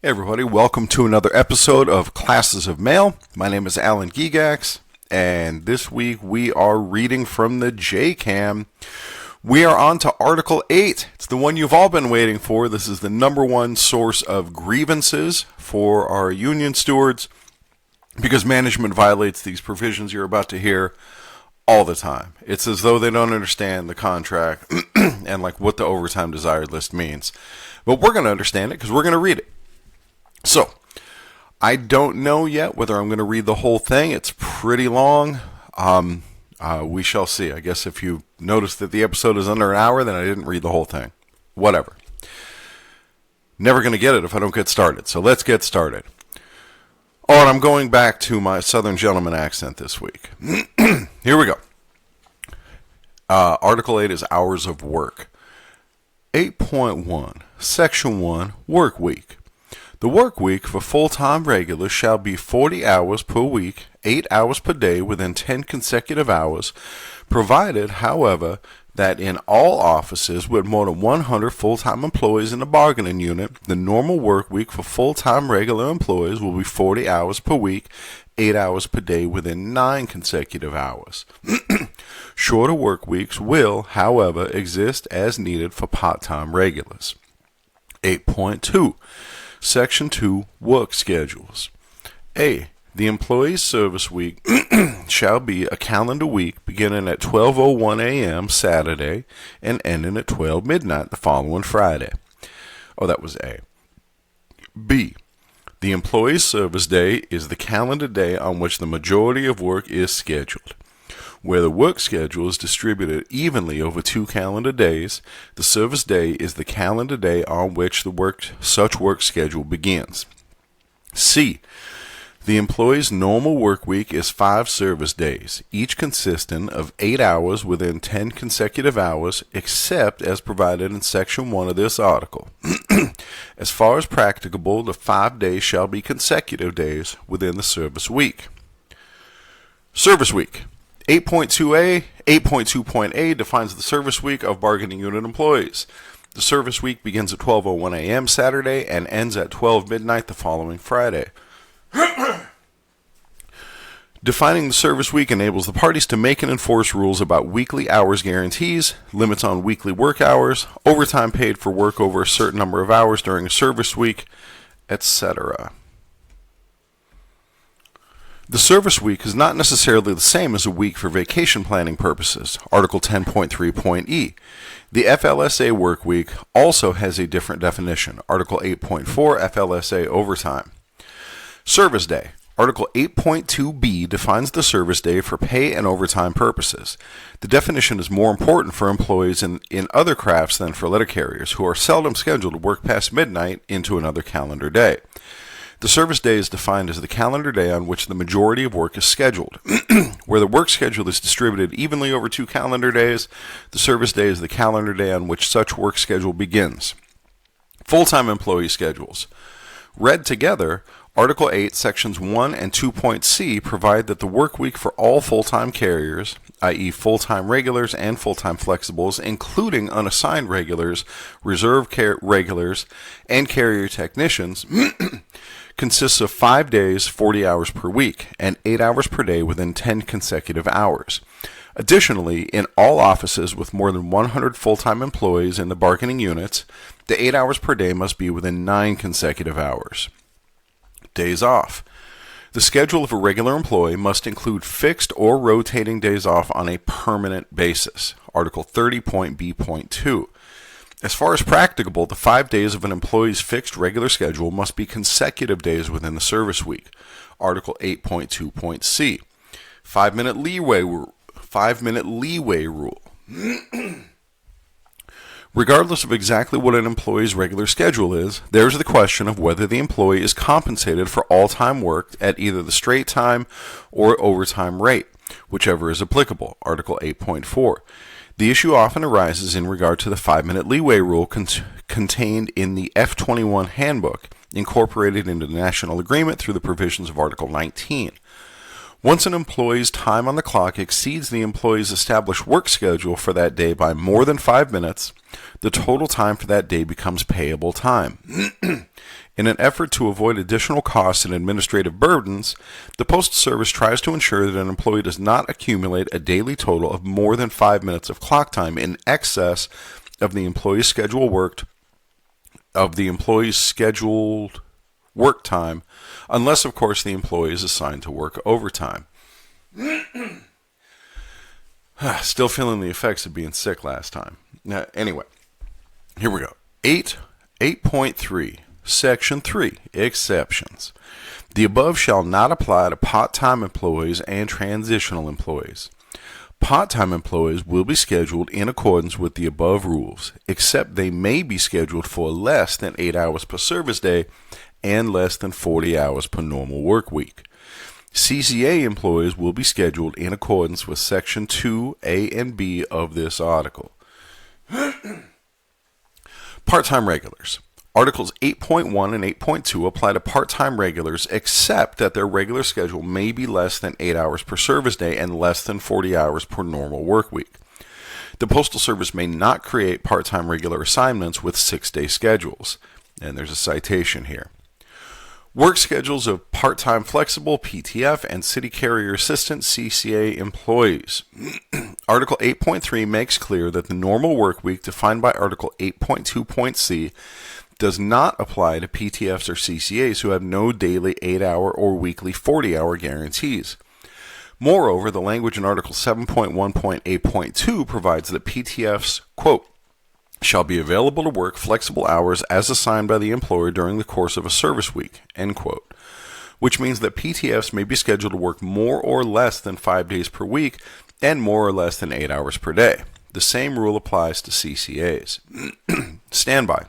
Hey everybody, welcome to another episode of Classes of Mail. My name is Alan Gigax, and this week we are reading from the JCAM. We are on to Article 8. It's the one you've all been waiting for. This is the number one source of grievances for our union stewards because management violates these provisions you're about to hear all the time. It's as though they don't understand the contract and like what the overtime desired list means. But we're going to understand it because we're going to read it. So, I don't know yet whether I'm going to read the whole thing. It's pretty long. We shall see. I guess if you notice that the episode is under an hour, then I didn't read the whole thing. Whatever. Never going to get it if I don't get started. So let's get started. Oh, and I'm going back to my Southern gentleman accent this week. Here we go. Article 8 is Hours of Work. 8.1, Section 1, Work Week. The work week for full-time regulars shall be 40 hours per week, 8 hours per day within 10 consecutive hours, provided, however, that in all offices with more than 100 full-time employees in the bargaining unit, the normal work week for full-time regular employees will be 40 hours per week, 8 hours per day within 9 consecutive hours. Shorter work weeks will, however, exist as needed for part-time regulars. 8.2. Section 2, Work Schedules. A. The employee's service week shall be a calendar week beginning at 12:01 a.m. Saturday and ending at 12 midnight the following Friday. Oh, that was A. B. The employee's service day is the calendar day on which the majority of work is scheduled. Where the work schedule is distributed evenly over 2 calendar days, the service day is the calendar day on which such work schedule begins. C. The employee's normal work week is 5 service days, each consisting of 8 hours within 10 consecutive hours, except as provided in Section 1 of this article. As far as practicable, the 5 days shall be consecutive days within the service week. Service week. 8.2a, 8.2.a defines the service week of bargaining unit employees. The service week begins at 12:01 a.m. Saturday and ends at 12 midnight the following Friday. Defining the service week enables the parties to make and enforce rules about weekly hours guarantees, limits on weekly work hours, overtime paid for work over a certain number of hours during a service week, etc. The service week is not necessarily the same as a week for vacation planning purposes, Article 10.3.e. The FLSA work week also has a different definition, Article 8.4 FLSA overtime. Service day. Article 8.2b defines the service day for pay and overtime purposes. The definition is more important for employees in other crafts than for letter carriers, who are seldom scheduled to work past midnight into another calendar day. The service day is defined as the calendar day on which the majority of work is scheduled. Where the work schedule is distributed evenly over 2 calendar days, the service day is the calendar day on which such work schedule begins. Full-time employee schedules. Read together, Article 8, Sections 1 and 2.c provide that the work week for all full-time carriers, i.e. full-time regulars and full-time flexibles, including unassigned regulars, reserve regulars, and carrier technicians, consists of 5 days, 40 hours per week, and 8 hours per day within 10 consecutive hours. Additionally, in all offices with more than 100 full-time employees in the bargaining units, the 8 hours per day must be within 9 consecutive hours. Days off. The schedule of a regular employee must include fixed or rotating days off on a permanent basis, Article 30.b.2. As far as practicable, the 5 days of an employee's fixed regular schedule must be consecutive days within the service week, Article 8.2.c. 5-minute leeway rule. Regardless of exactly what an employee's regular schedule is, there's the question of whether the employee is compensated for all time worked at either the straight time or overtime rate, whichever is applicable, Article 8.4. The issue often arises in regard to the 5-minute leeway rule contained in the F-21 handbook, incorporated into the national agreement through the provisions of Article 19. Once an employee's time on the clock exceeds the employee's established work schedule for that day by more than 5 minutes, the total time for that day becomes payable time. In an effort to avoid additional costs and administrative burdens, the Postal Service tries to ensure that an employee does not accumulate a daily total of more than 5 minutes of clock time in excess of the employee's scheduled work time, unless, of course, the employee is assigned to work overtime. Still feeling the effects of being sick last time. Anyway, here we go. 8.3, Section 3, Exceptions. The above shall not apply to part-time employees and transitional employees. Part-time employees will be scheduled in accordance with the above rules, except they may be scheduled for less than 8 hours per service day and less than 40 hours per normal work week. CCA employees will be scheduled in accordance with Section 2A and B of this article. Part-time regulars. Articles 8.1 and 8.2 apply to part-time regulars except that their regular schedule may be less than 8 hours per service day and less than 40 hours per normal work week. The Postal Service may not create part-time regular assignments with 6-day schedules. And there's a citation here. Work schedules of part-time flexible PTF and city carrier assistant CCA employees. Article 8.3 makes clear that the normal work week defined by Article 8.2.c does not apply to PTFs or CCAs who have no daily 8-hour or weekly 40-hour guarantees. Moreover, the language in Article 7.1.8.2 provides that PTFs, quote, shall be available to work flexible hours as assigned by the employer during the course of a service week, end quote, which means that PTFs may be scheduled to work more or less than 5 days per week and more or less than 8 hours per day. The same rule applies to CCAs. Standby.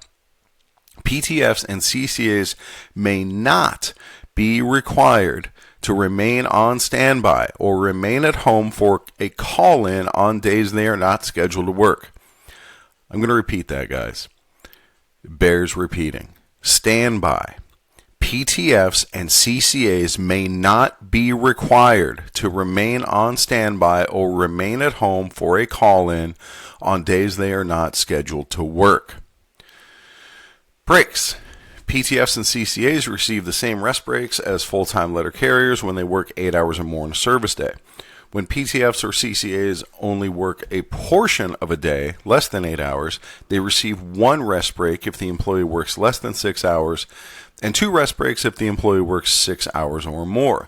PTFs and CCAs may not be required to remain on standby or remain at home for a call-in on days they are not scheduled to work. I'm going to repeat that, guys. It bears repeating. Standby. PTFs and CCAs may not be required to remain on standby or remain at home for a call-in on days they are not scheduled to work. Breaks. PTFs and CCAs receive the same rest breaks as full-time letter carriers when they work 8 hours or more in a service day. When PTFs or CCAs only work a portion of a day, less than 8 hours, they receive 1 rest break if the employee works less than 6 hours, and 2 rest breaks if the employee works 6 hours or more.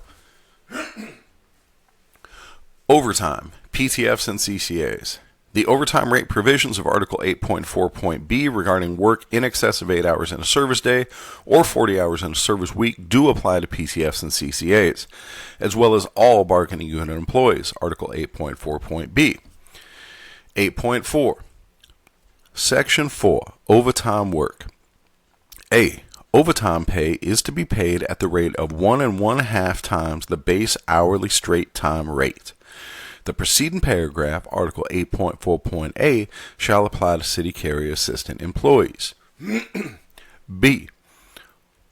Overtime, PTFs and CCAs. The overtime rate provisions of Article 8.4.b regarding work in excess of 8 hours in a service day or 40 hours in a service week do apply to PTFs and CCAs, as well as all bargaining unit employees, Article 8.4.b. 8.4. Section 4. Overtime work. A. Overtime pay is to be paid at the rate of 1 1/2 times the base hourly straight time rate. The preceding paragraph, Article 8.4.a, shall apply to city carrier assistant employees. B.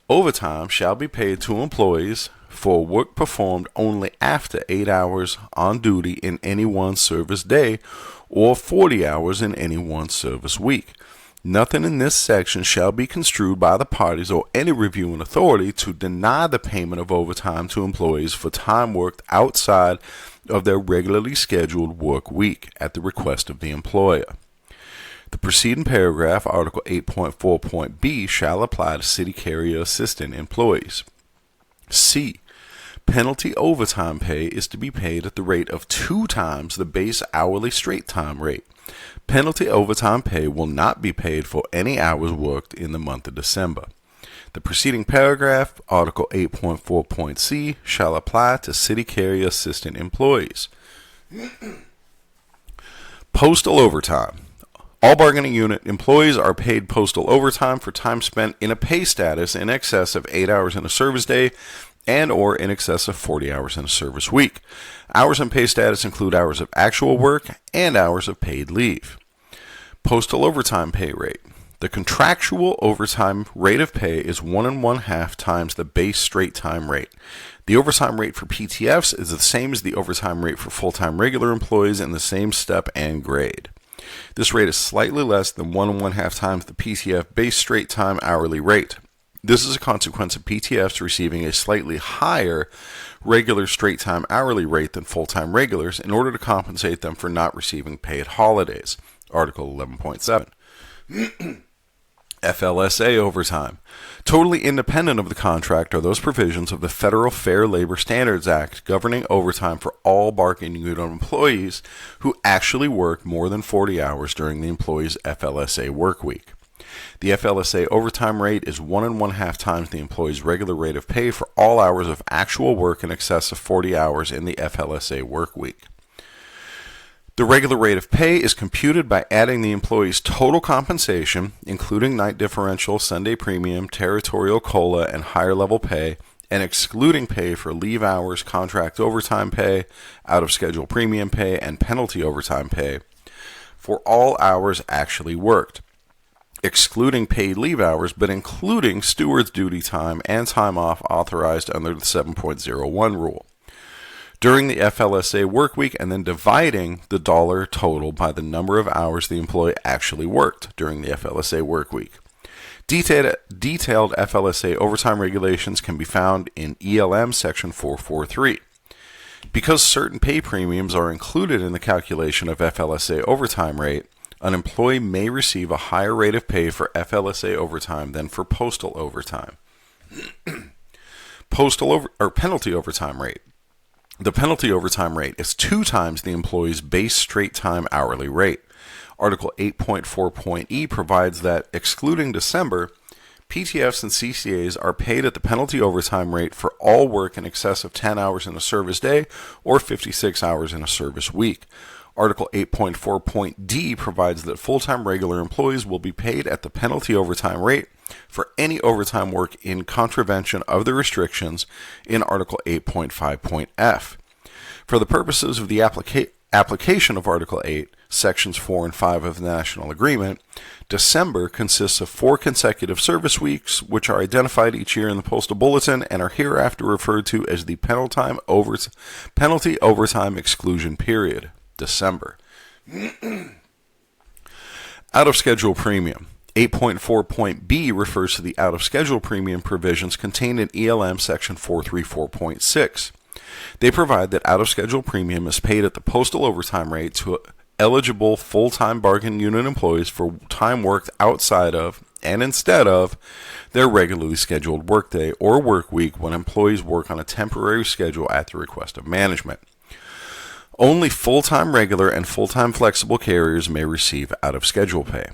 Overtime shall be paid to employees for work performed only after 8 hours on duty in any one service day or 40 hours in any one service week. Nothing in this section shall be construed by the parties or any reviewing authority to deny the payment of overtime to employees for time worked outside of their regularly scheduled work week at the request of the employer. The preceding paragraph, Article 8.4.b, shall apply to city carrier assistant employees. C. Penalty overtime pay is to be paid at the rate of 2 times the base hourly straight time rate. Penalty overtime pay will not be paid for any hours worked in the month of December. The preceding paragraph, Article 8.4.c, shall apply to city carrier assistant employees. Postal overtime. All bargaining unit employees are paid postal overtime for time spent in a pay status in excess of 8 hours in a service day and or in excess of 40 hours in a service week. Hours in pay status include hours of actual work and hours of paid leave. Postal overtime pay rate. The contractual overtime rate of pay is 1 1/2 times the base straight time rate. The overtime rate for PTFs is the same as the overtime rate for full-time regular employees in the same step and grade. This rate is slightly less than 1 1/2 times the PTF base straight time hourly rate. This is a consequence of PTFs receiving a slightly higher regular straight-time hourly rate than full-time regulars in order to compensate them for not receiving paid holidays. Article 11.7. FLSA overtime. Totally independent of the contract are those provisions of the Federal Fair Labor Standards Act governing overtime for all bargaining unit employees who actually work more than 40 hours during the employee's FLSA work week. The FLSA overtime rate is 1.5 times the employee's regular rate of pay for all hours of actual work in excess of 40 hours in the FLSA work week. The regular rate of pay is computed by adding the employee's total compensation, including night differential, Sunday premium, territorial COLA, and higher level pay, and excluding pay for leave hours, contract overtime pay, out-of-schedule premium pay, and penalty overtime pay for all hours actually worked, excluding paid leave hours, but including steward's duty time and time off authorized under the 7.01 rule during the FLSA work week, and then dividing the dollar total by the number of hours the employee actually worked during the FLSA work week. Detailed FLSA overtime regulations can be found in ELM Section 443. Because certain pay premiums are included in the calculation of FLSA overtime rate, an employee may receive a higher rate of pay for FLSA overtime than for postal overtime. Penalty overtime rate. The penalty overtime rate is 2 times the employee's base straight time hourly rate. Article 8.4.e provides that, excluding December, PTFs and CCAs are paid at the penalty overtime rate for all work in excess of 10 hours in a service day or 56 hours in a service week. Article 8.4.d provides that full-time regular employees will be paid at the penalty overtime rate for any overtime work in contravention of the restrictions in Article 8.5.f. For the purposes of the application of Article 8, Sections 4 and 5 of the National Agreement, December consists of 4 consecutive service weeks, which are identified each year in the Postal Bulletin and are hereafter referred to as the penalty overtime exclusion period, December. Out-of-schedule premium. 8.4.b refers to the out-of-schedule premium provisions contained in ELM Section 434.6. They provide that out-of-schedule premium is paid at the postal overtime rate to eligible full-time bargain unit employees for time worked outside of and instead of their regularly scheduled workday or work week when employees work on a temporary schedule at the request of management. Only full-time regular and full-time flexible carriers may receive out-of-schedule pay.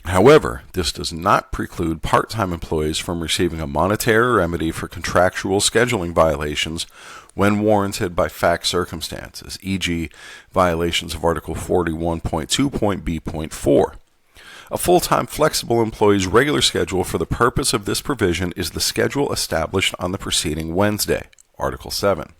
However, this does not preclude part-time employees from receiving a monetary remedy for contractual scheduling violations when warranted by fact circumstances, e.g., violations of Article 41.2.b.4. A full-time flexible employee's regular schedule for the purpose of this provision is the schedule established on the preceding Wednesday, Article 7.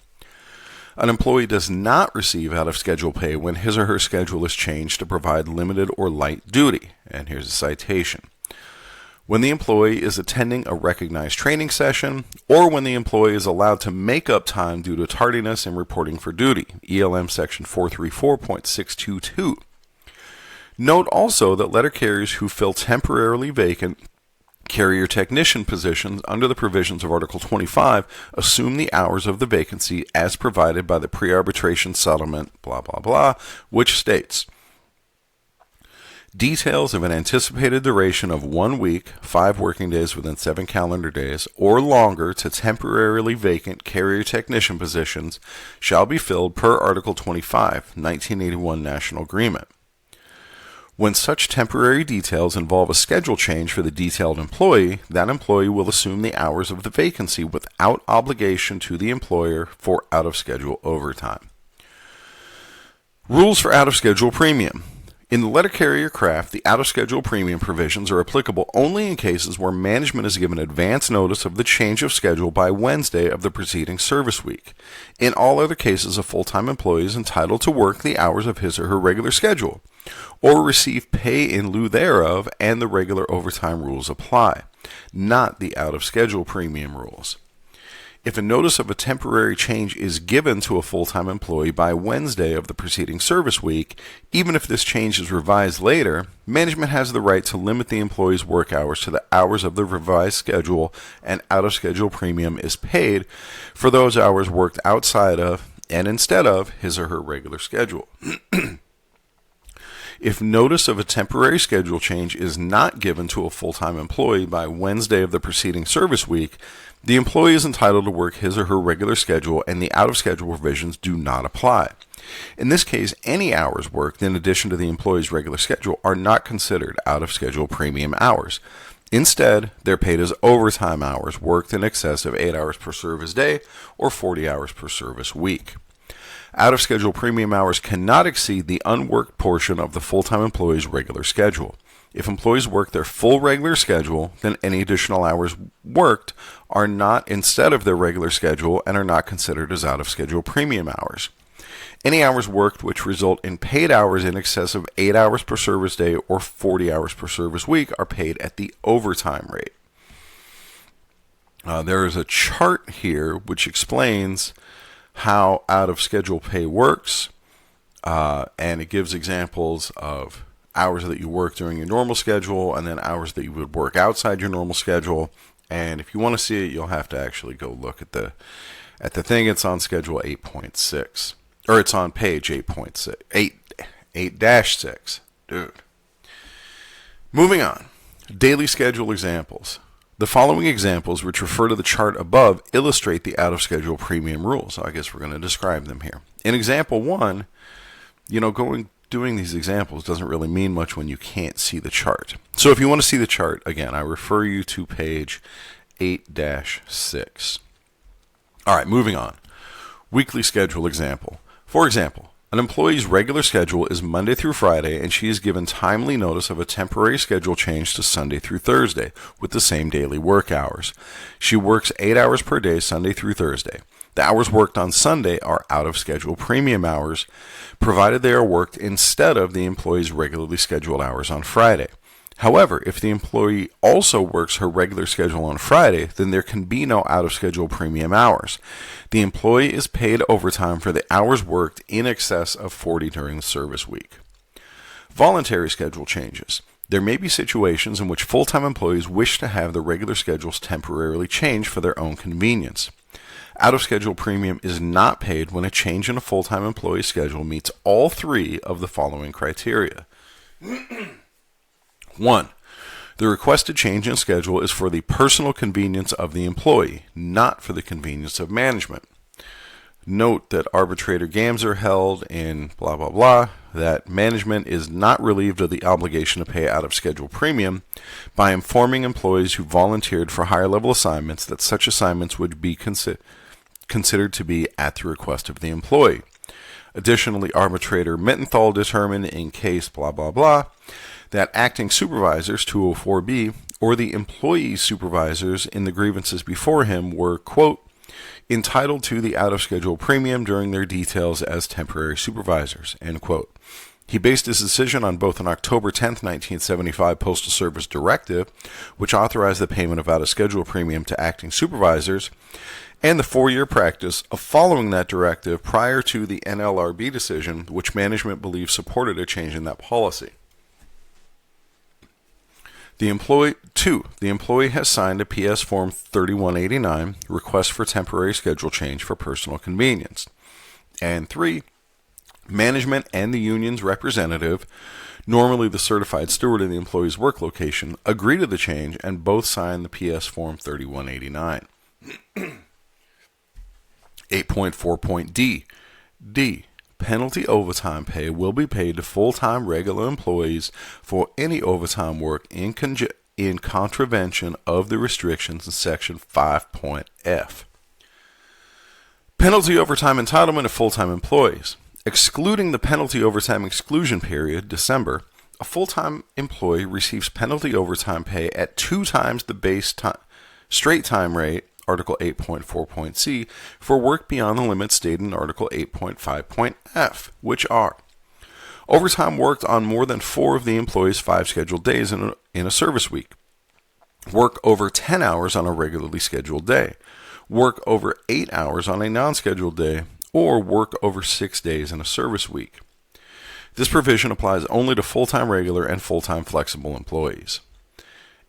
An employee does not receive out-of-schedule pay when his or her schedule is changed to provide limited or light duty. And here's a citation. When the employee is attending a recognized training session, or when the employee is allowed to make up time due to tardiness in reporting for duty, ELM Section 434.622. Note also that letter carriers who fill temporarily vacant carrier technician positions under the provisions of Article 25 assume the hours of the vacancy as provided by the pre-arbitration settlement, blah, blah, blah, which states, details of an anticipated duration of 1 week, 5 working days within 7 calendar days, or longer to temporarily vacant carrier technician positions shall be filled per Article 25, 1981 National Agreement. When such temporary details involve a schedule change for the detailed employee, that employee will assume the hours of the vacancy without obligation to the employer for out-of-schedule overtime. Rules for out-of-schedule premium. In the letter carrier craft, the out-of-schedule premium provisions are applicable only in cases where management is given advance notice of the change of schedule by Wednesday of the preceding service week. In all other cases, a full-time employee is entitled to work the hours of his or her regular schedule, or receive pay in lieu thereof, and the regular overtime rules apply, not the out-of-schedule premium rules. If a notice of a temporary change is given to a full-time employee by Wednesday of the preceding service week, even if this change is revised later, management has the right to limit the employee's work hours to the hours of the revised schedule, and out-of-schedule premium is paid for those hours worked outside of and instead of his or her regular schedule. If notice of a temporary schedule change is not given to a full-time employee by Wednesday of the preceding service week, the employee is entitled to work his or her regular schedule, and the out-of-schedule provisions do not apply. In this case, any hours worked in addition to the employee's regular schedule are not considered out-of-schedule premium hours. Instead, they're paid as overtime hours worked in excess of 8 hours per service day or 40 hours per service week. Out-of-schedule premium hours cannot exceed the unworked portion of the full-time employee's regular schedule. If employees work their full regular schedule, then any additional hours worked are not instead of their regular schedule and are not considered as out-of-schedule premium hours. Any hours worked which result in paid hours in excess of 8 hours per service day or 40 hours per service week are paid at the overtime rate. There is a chart here which explains how out-of-schedule pay works, and it gives examples of hours that you work during your normal schedule and then hours that you would work outside your normal schedule. And if you want to see it, you'll have to actually go look at the thing. It's on schedule 8.6, or it's on page 8.6, 8-6. Dude. Moving on. Daily schedule examples. The following examples, which refer to the chart above, illustrate the out-of-schedule premium rules. So I guess we're going to describe them here. In example 1, doing these examples doesn't really mean much when you can't see the chart. So if you want to see the chart, again, I refer you to page 8-6. All right, moving on. Weekly schedule example. For example, an employee's regular schedule is Monday through Friday, and she is given timely notice of a temporary schedule change to Sunday through Thursday with the same daily work hours. She works 8 hours per day Sunday through Thursday. The hours worked on Sunday are out-of-schedule premium hours, provided they are worked instead of the employee's regularly scheduled hours on Friday. However, if the employee also works her regular schedule on Friday, then there can be no out-of-schedule premium hours. The employee is paid overtime for the hours worked in excess of 40 during the service week. Voluntary schedule changes. There may be situations in which full-time employees wish to have their regular schedules temporarily changed for their own convenience. Out-of-schedule premium is not paid when a change in a full-time employee's schedule meets all three of the following criteria. 1. The requested change in schedule is for the personal convenience of the employee, not for the convenience of management. Note that arbitrator games are held in blah blah blah, that management is not relieved of the obligation to pay out-of-schedule premium by informing employees who volunteered for higher level assignments that such assignments would be considered to be at the request of the employee. Additionally, arbitrator Mittenthal determined in case blah blah blah that acting supervisors, 204B, or the employee supervisors in the grievances before him were, quote, entitled to the out-of-schedule premium during their details as temporary supervisors, end quote. He based his decision on both an October 10, 1975 Postal Service directive, which authorized the payment of out-of-schedule premium to acting supervisors, and the 4-year practice of following that directive prior to the NLRB decision, which management believed supported a change in that policy. The employee has signed a PS Form 3189, request for temporary schedule change for personal convenience. And 3, management and the union's representative, normally the certified steward in the employee's work location, agree to the change and both sign the PS Form 3189. 8.4.D. D. Penalty overtime pay will be paid to full-time regular employees for any overtime work in contravention of the restrictions in Section 5.F. Penalty overtime entitlement of full-time employees. Excluding the penalty overtime exclusion period, December, a full-time employee receives penalty overtime pay at 2 times the base straight time rate, Article 8.4.C, for work beyond the limits stated in Article 8.5.F, which are overtime worked on more than 4 of the employee's 5 scheduled days in a service week, work over 10 hours on a regularly scheduled day, work over 8 hours on a non-scheduled day, or work over 6 days in a service week. This provision applies only to full-time regular and full-time flexible employees.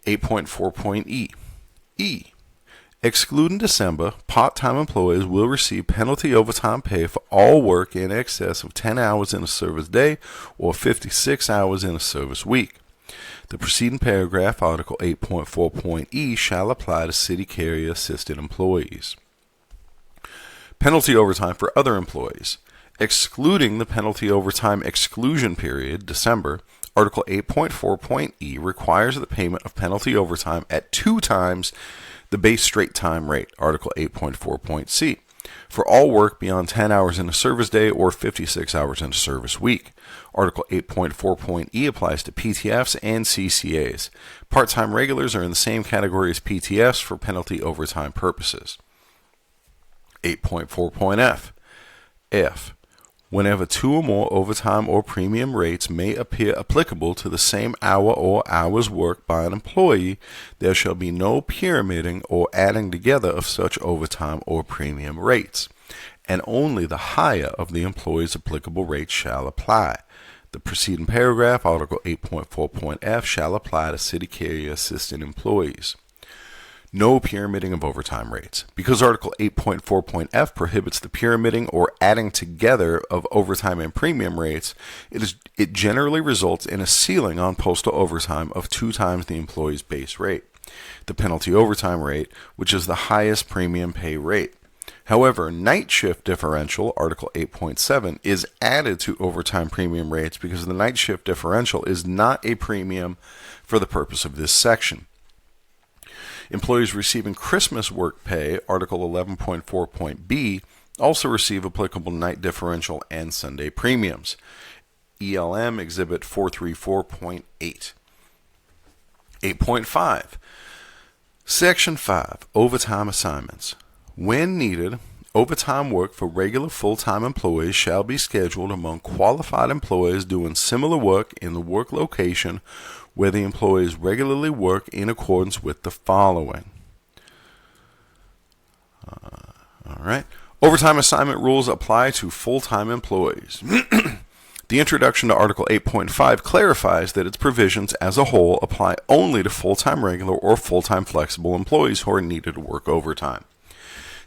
8.4.e. E. Excluding December, part-time employees will receive penalty overtime pay for all work in excess of 10 hours in a service day or 56 hours in a service week. The preceding paragraph, Article 8.4.e, shall apply to city carrier assisted employees. Penalty overtime for other employees. Excluding the penalty overtime exclusion period, December, Article 8.4.e requires the payment of penalty overtime at 2 times the base straight time rate, Article 8.4.c, for all work beyond 10 hours in a service day or 56 hours in a service week. Article 8.4.e applies to PTFs and CCAs. Part-time regulars are in the same category as PTFs for penalty overtime purposes. 8.4.f. F. Whenever 2 or more overtime or premium rates may appear applicable to the same hour or hours worked by an employee, there shall be no pyramiding or adding together of such overtime or premium rates, and only the higher of the employee's applicable rates shall apply. The preceding paragraph, Article 8.4.f, shall apply to city carrier assistant employees. No pyramiding of overtime rates. Because Article 8.4.f prohibits the pyramiding or adding together of overtime and premium rates, it generally results in a ceiling on postal overtime of 2 times the employee's base rate, the penalty overtime rate, which is the highest premium pay rate. However, night shift differential, Article 8.7, is added to overtime premium rates because the night shift differential is not a premium for the purpose of this section. Employees receiving Christmas work pay, Article 11.4.b, also receive applicable night differential and Sunday premiums. ELM Exhibit 434.8. 8.5. Section 5. Overtime assignments. When needed, overtime work for regular full-time employees shall be scheduled among qualified employees doing similar work in the work location where the employees regularly work in accordance with the following. All right. Overtime assignment rules apply to full-time employees. The introduction to Article 8.5 clarifies that its provisions as a whole apply only to full-time regular or full-time flexible employees who are needed to work overtime.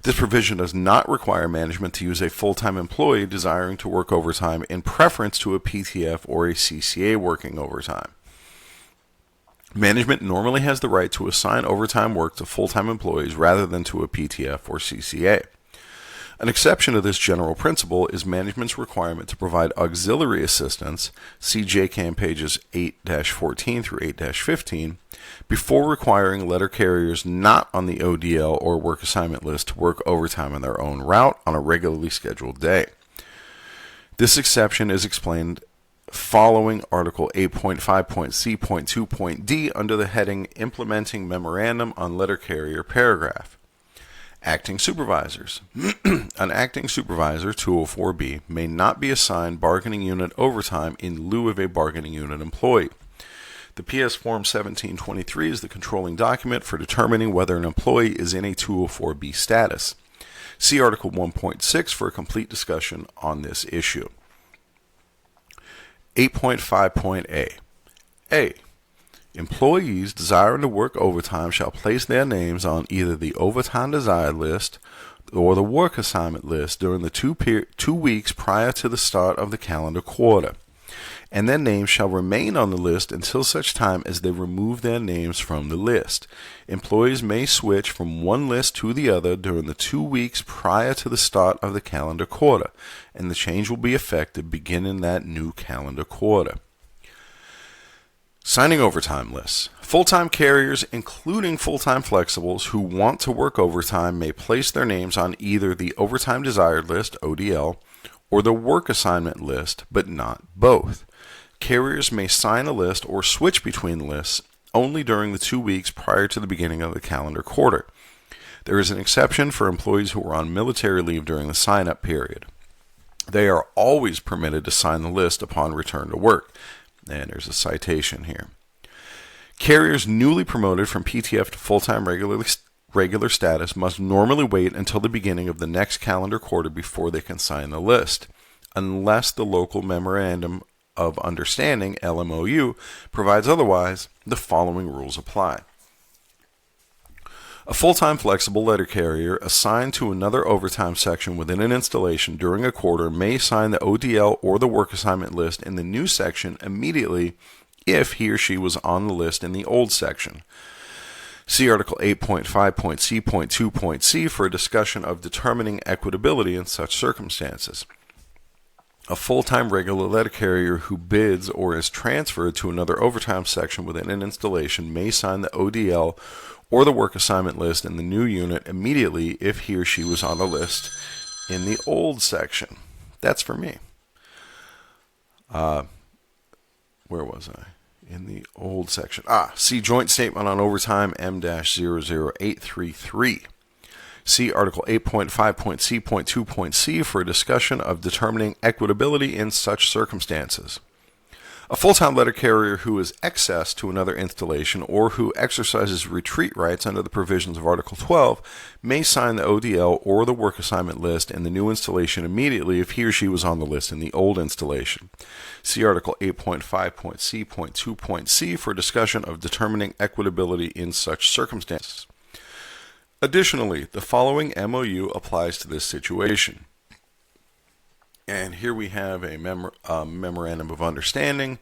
This provision does not require management to use a full-time employee desiring to work overtime in preference to a PTF or a CCA working overtime. Management normally has the right to assign overtime work to full-time employees rather than to a PTF or CCA. An exception to this general principle is management's requirement to provide auxiliary assistance, see JCAM pages 8-14 through 8-15, before requiring letter carriers not on the ODL or work assignment list to work overtime on their own route on a regularly scheduled day. This exception is explained following Article 8.5.c.2.d under the heading Implementing Memorandum on Letter Carrier Paragraph. Acting Supervisors. An acting supervisor, 204B, may not be assigned bargaining unit overtime in lieu of a bargaining unit employee. The PS Form 1723 is the controlling document for determining whether an employee is in a 204B status. See Article 1.6 for a complete discussion on this issue. 8.5.a. A. Employees desiring to work overtime shall place their names on either the overtime desired list or the work assignment list during the 2 weeks prior to the start of the calendar quarter, and their names shall remain on the list until such time as they remove their names from the list. Employees may switch from one list to the other during the 2 weeks prior to the start of the calendar quarter, and the change will be effective beginning that new calendar quarter. Signing overtime lists. Full-time carriers, including full-time flexibles who want to work overtime, may place their names on either the overtime desired list, ODL, or the work assignment list, but not both. Carriers may sign a list or switch between lists only during the 2 weeks prior to the beginning of the calendar quarter. There is an exception for employees who are on military leave during the sign-up period. They are always permitted to sign the list upon return to work. And there's a citation here. Carriers newly promoted from PTF to full-time regular status must normally wait until the beginning of the next calendar quarter before they can sign the list, unless the local Memorandum of Understanding, LMOU, provides otherwise. The following rules apply. A full-time flexible letter carrier assigned to another overtime section within an installation during a quarter may sign the ODL or the work assignment list in the new section immediately if he or she was on the list in the old section. See Article 8.5.C.2.C for a discussion of determining equitability in such circumstances. A full-time regular letter carrier who bids or is transferred to another overtime section within an installation may sign the ODL or the work assignment list in the new unit immediately if he or she was on the list in the old section. That's for me. Where was I? In the old section. See Joint Statement on Overtime M-00833. See Article 8.5.C.2.C for a discussion of determining equitability in such circumstances. A full-time letter carrier who is excess to another installation or who exercises retreat rights under the provisions of Article 12 may sign the ODL or the work assignment list in the new installation immediately if he or she was on the list in the old installation. See Article 8.5.C.2.C for a discussion of determining equitability in such circumstances. Additionally, the following MOU applies to this situation. And here we have a memorandum of understanding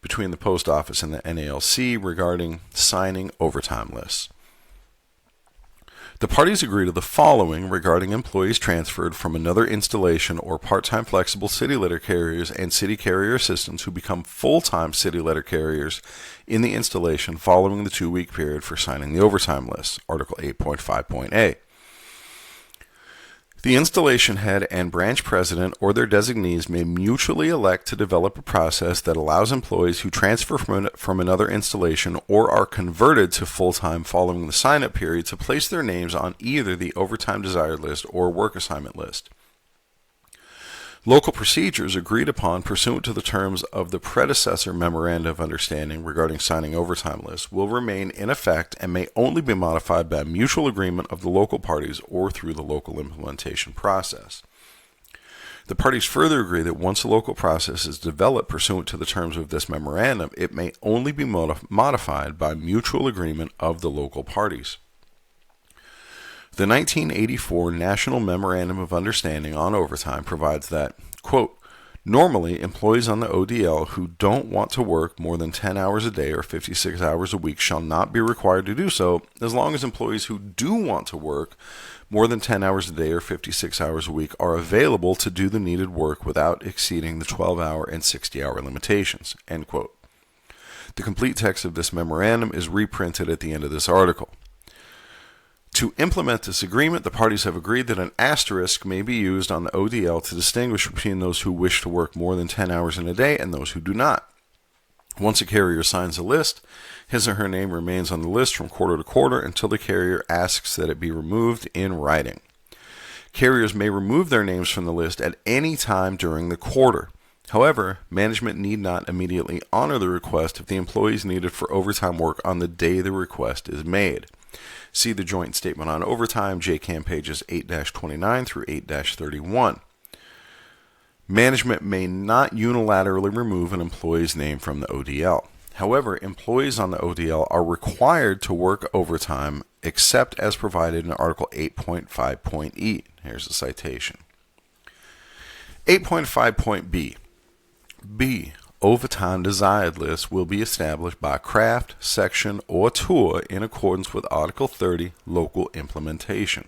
between the Post Office and the NALC regarding signing overtime lists. The parties agree to the following regarding employees transferred from another installation or part-time flexible city letter carriers and city carrier assistants who become full-time city letter carriers in the installation following the 2-week period for signing the overtime list, Article 8.5.A. The installation head and branch president or their designees may mutually elect to develop a process that allows employees who transfer from another installation or are converted to full-time following the sign-up period to place their names on either the overtime desired list or work assignment list. Local procedures agreed upon pursuant to the terms of the predecessor Memorandum of Understanding regarding signing overtime lists will remain in effect and may only be modified by mutual agreement of the local parties or through the local implementation process. The parties further agree that once a local process is developed pursuant to the terms of this memorandum, it may only be modified by mutual agreement of the local parties. The 1984 National Memorandum of Understanding on Overtime provides that, quote, normally employees on the ODL who don't want to work more than 10 hours a day or 56 hours a week shall not be required to do so, as long as employees who do want to work more than 10 hours a day or 56 hours a week are available to do the needed work without exceeding the 12-hour and 60-hour limitations, end quote. The complete text of this memorandum is reprinted at the end of this article. To implement this agreement, the parties have agreed that an asterisk may be used on the ODL to distinguish between those who wish to work more than 10 hours in a day and those who do not. Once a carrier signs a list, his or her name remains on the list from quarter to quarter until the carrier asks that it be removed in writing. Carriers may remove their names from the list at any time during the quarter. However, management need not immediately honor the request if the employee is needed for overtime work on the day the request is made. See the Joint Statement on Overtime, JCAM pages 8-29 through 8-31. Management may not unilaterally remove an employee's name from the ODL. However, employees on the ODL are required to work overtime except as provided in Article 8.5.E. Here's the citation. 8.5.B. B. Overtime desired list will be established by craft, section, or tour in accordance with Article 30, local implementation.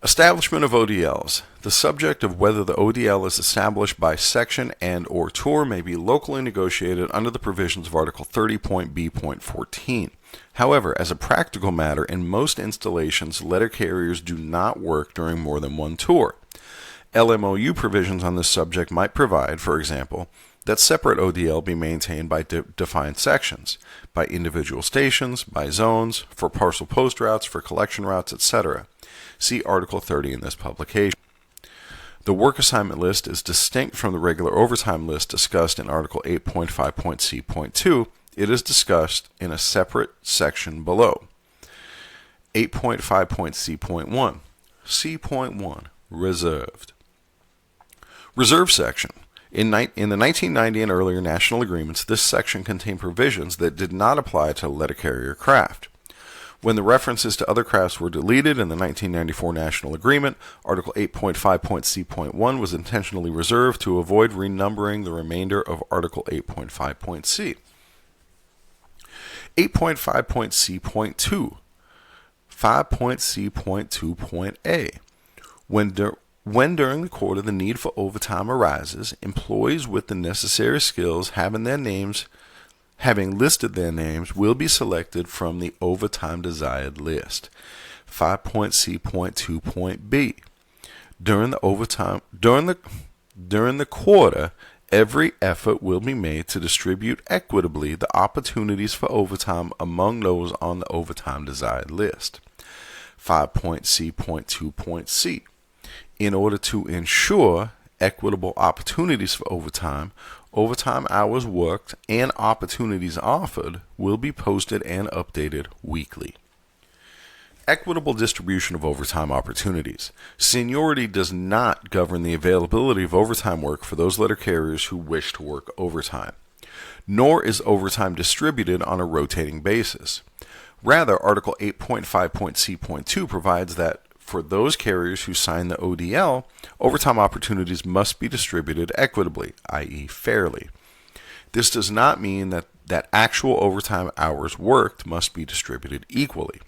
Establishment of ODLs. The subject of whether the ODL is established by section and or tour may be locally negotiated under the provisions of Article 30.B.14. However, as a practical matter, in most installations, letter carriers do not work during more than one tour. LMOU provisions on this subject might provide, for example, that separate ODL be maintained by defined sections, by individual stations, by zones, for parcel post routes, for collection routes, etc. See Article 30 in this publication. The work assignment list is distinct from the regular overtime list discussed in Article 8.5.C.2. It is discussed in a separate section below. 8.5.C.1. C.1. Reserved. Reserve section. In the 1990 and earlier national agreements, this section contained provisions that did not apply to letter carrier craft. When the references to other crafts were deleted in the 1994 National Agreement, Article 8.5.C.1 was intentionally reserved to avoid renumbering the remainder of Article 8.5.C. 8.5.C.2. 5.C.2.A. When during the quarter the need for overtime arises, employees with the necessary skills having listed their names will be selected from the overtime desired list. 5.C.2.B. During the quarter, every effort will be made to distribute equitably the opportunities for overtime among those on the overtime desired list. 5.C.2.C. In order to ensure equitable opportunities for overtime, overtime hours worked and opportunities offered will be posted and updated weekly. Equitable distribution of overtime opportunities. Seniority does not govern the availability of overtime work for those letter carriers who wish to work overtime, nor is overtime distributed on a rotating basis. Rather, Article 8.5.C.2 provides that for those carriers who sign the ODL, overtime opportunities must be distributed equitably, i.e. fairly. This does not mean that actual overtime hours worked must be distributed equally.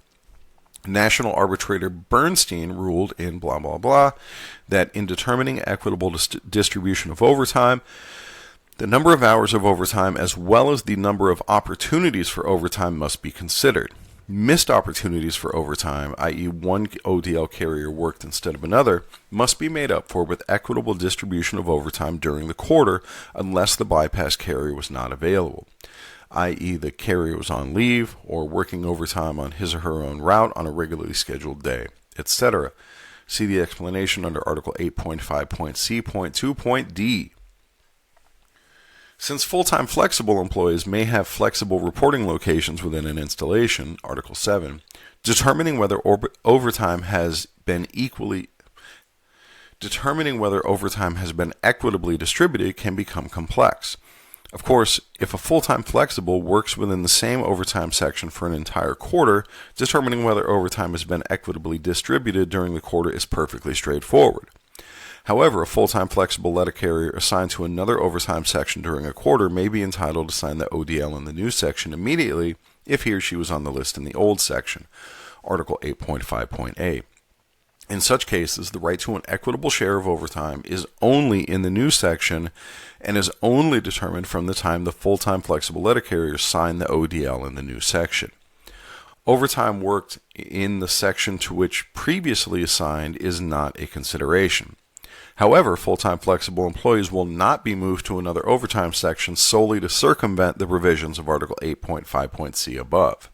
National Arbitrator Bernstein ruled in blah, blah, blah, that in determining equitable distribution of overtime, the number of hours of overtime as well as the number of opportunities for overtime must be considered. Missed opportunities for overtime, i.e. one ODL carrier worked instead of another, must be made up for with equitable distribution of overtime during the quarter unless the bypass carrier was not available, i.e. the carrier was on leave or working overtime on his or her own route on a regularly scheduled day, etc. See the explanation under Article 8.5.C.2.D. Since full-time flexible employees may have flexible reporting locations within an installation, Article 7, determining whether overtime has been equitably distributed can become complex. Of course, if a full-time flexible works within the same overtime section for an entire quarter, determining whether overtime has been equitably distributed during the quarter is perfectly straightforward. However, a full-time flexible letter carrier assigned to another overtime section during a quarter may be entitled to sign the ODL in the new section immediately if he or she was on the list in the old section, Article 8.5.A. In such cases, the right to an equitable share of overtime is only in the new section and is only determined from the time the full-time flexible letter carrier signed the ODL in the new section. Overtime worked in the section to which previously assigned is not a consideration. However, full-time flexible employees will not be moved to another overtime section solely to circumvent the provisions of Article 8.5.C above.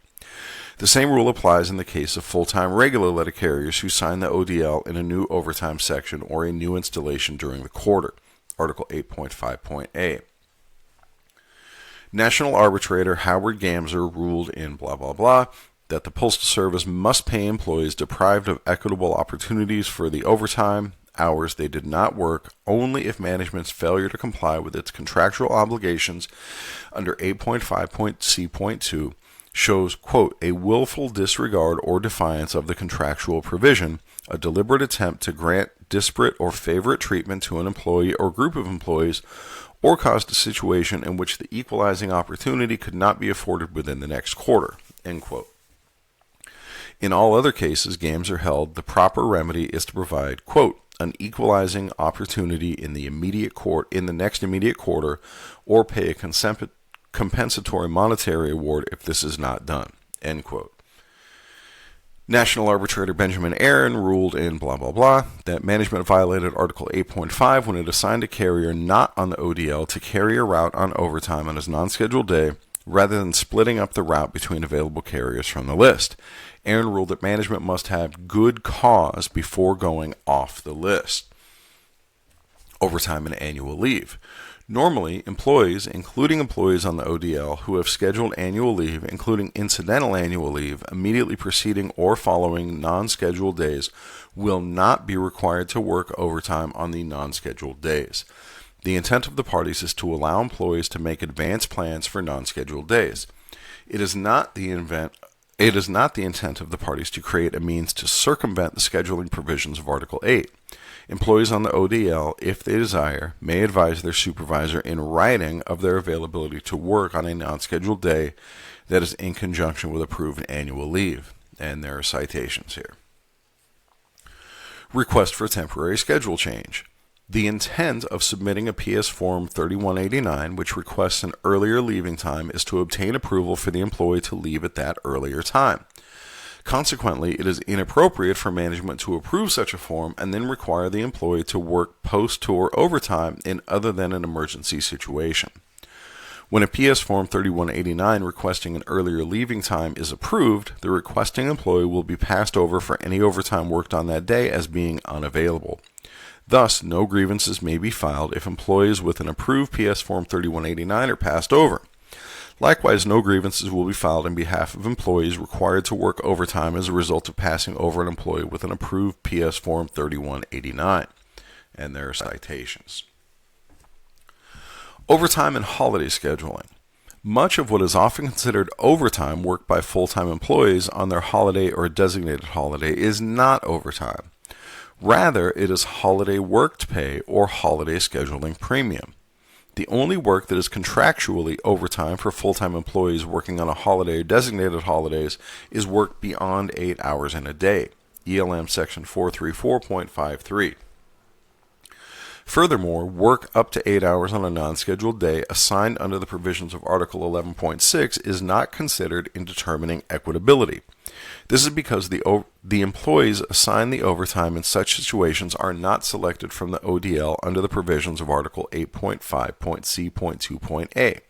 The same rule applies in the case of full-time regular letter carriers who sign the ODL in a new overtime section or a new installation during the quarter, Article 8.5.A. National Arbitrator Howard Gamzer ruled in blah, blah, blah, that the Postal Service must pay employees deprived of equitable opportunities for the overtime hours they did not work only if management's failure to comply with its contractual obligations under 8.5.C.2 shows, quote, a willful disregard or defiance of the contractual provision, a deliberate attempt to grant disparate or favorite treatment to an employee or group of employees, or caused a situation in which the equalizing opportunity could not be afforded within the next quarter, end quote. In all other cases, Gamzer held the proper remedy is to provide, quote, an equalizing opportunity in the next immediate quarter, or pay a compensatory monetary award if this is not done, end quote. National Arbitrator Benjamin Aaron ruled in blah, blah, blah, that management violated Article 8.5 when it assigned a carrier not on the ODL to carry a route on overtime on his non-scheduled day, rather than splitting up the route between available carriers from the list. Aaron ruled that management must have good cause before going off the list. Overtime and annual leave. Normally, employees, including employees on the ODL who have scheduled annual leave, including incidental annual leave, immediately preceding or following non-scheduled days, will not be required to work overtime on the non-scheduled days. The intent of the parties is to allow employees to make advance plans for non-scheduled days. It is not the intent of the parties to create a means to circumvent the scheduling provisions of Article 8. Employees on the ODL, if they desire, may advise their supervisor in writing of their availability to work on a non-scheduled day that is in conjunction with approved annual leave. And there are citations here. Request for temporary schedule change. The intent of submitting a PS Form 3189, which requests an earlier leaving time, is to obtain approval for the employee to leave at that earlier time. Consequently, it is inappropriate for management to approve such a form and then require the employee to work post-tour overtime in other than an emergency situation. When a PS Form 3189 requesting an earlier leaving time is approved, the requesting employee will be passed over for any overtime worked on that day as being unavailable. Thus, no grievances may be filed if employees with an approved PS Form 3189 are passed over. Likewise, no grievances will be filed on behalf of employees required to work overtime as a result of passing over an employee with an approved PS Form 3189. And there are citations. Overtime and holiday scheduling. Much of what is often considered overtime worked by full-time employees on their holiday or designated holiday is not overtime. Rather, it is holiday worked pay or holiday scheduling premium. The only work that is contractually overtime for full-time employees working on a holiday or designated holidays is work beyond 8 hours in a day, ELM Section 434.53. Furthermore, work up to 8 hours on a non-scheduled day assigned under the provisions of Article 11.6 is not considered in determining equitability. This is because the employees assigned the overtime in such situations are not selected from the ODL under the provisions of Article 8.5.C.2.A.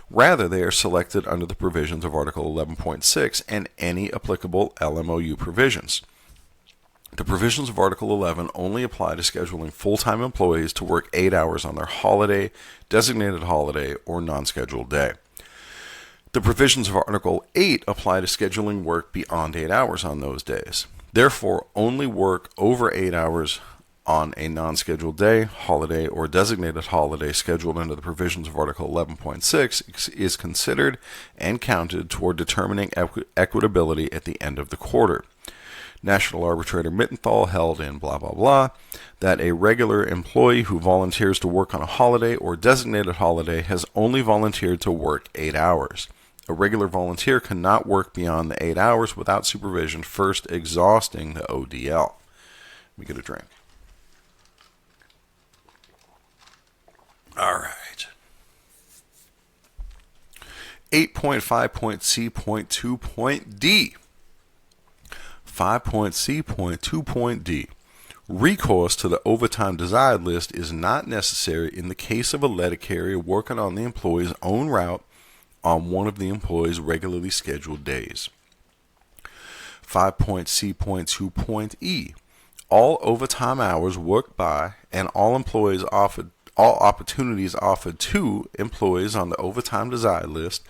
Rather, they are selected under the provisions of Article 11.6 and any applicable LMOU provisions. The provisions of Article 11 only apply to scheduling full-time employees to work 8 hours on their holiday, designated holiday, or non-scheduled day. The provisions of Article 8 apply to scheduling work beyond 8 hours on those days. Therefore, only work over 8 hours on a non-scheduled day, holiday, or designated holiday scheduled under the provisions of Article 11.6 is considered and counted toward determining equitability at the end of the quarter. National Arbitrator Mittenthal held in blah, blah, blah, that a regular employee who volunteers to work on a holiday or designated holiday has only volunteered to work 8 hours. A regular volunteer cannot work beyond the 8 hours without supervision first exhausting the ODL. Let me get a drink. All right. 8.5.C.2.D. 5.C.2.D. Recourse to the overtime desired list is not necessary in the case of a letter carrier working on the employee's own route on one of the employee's regularly scheduled days. 5.C.2.E. All overtime hours worked by and all opportunities offered to employees on the overtime desired list,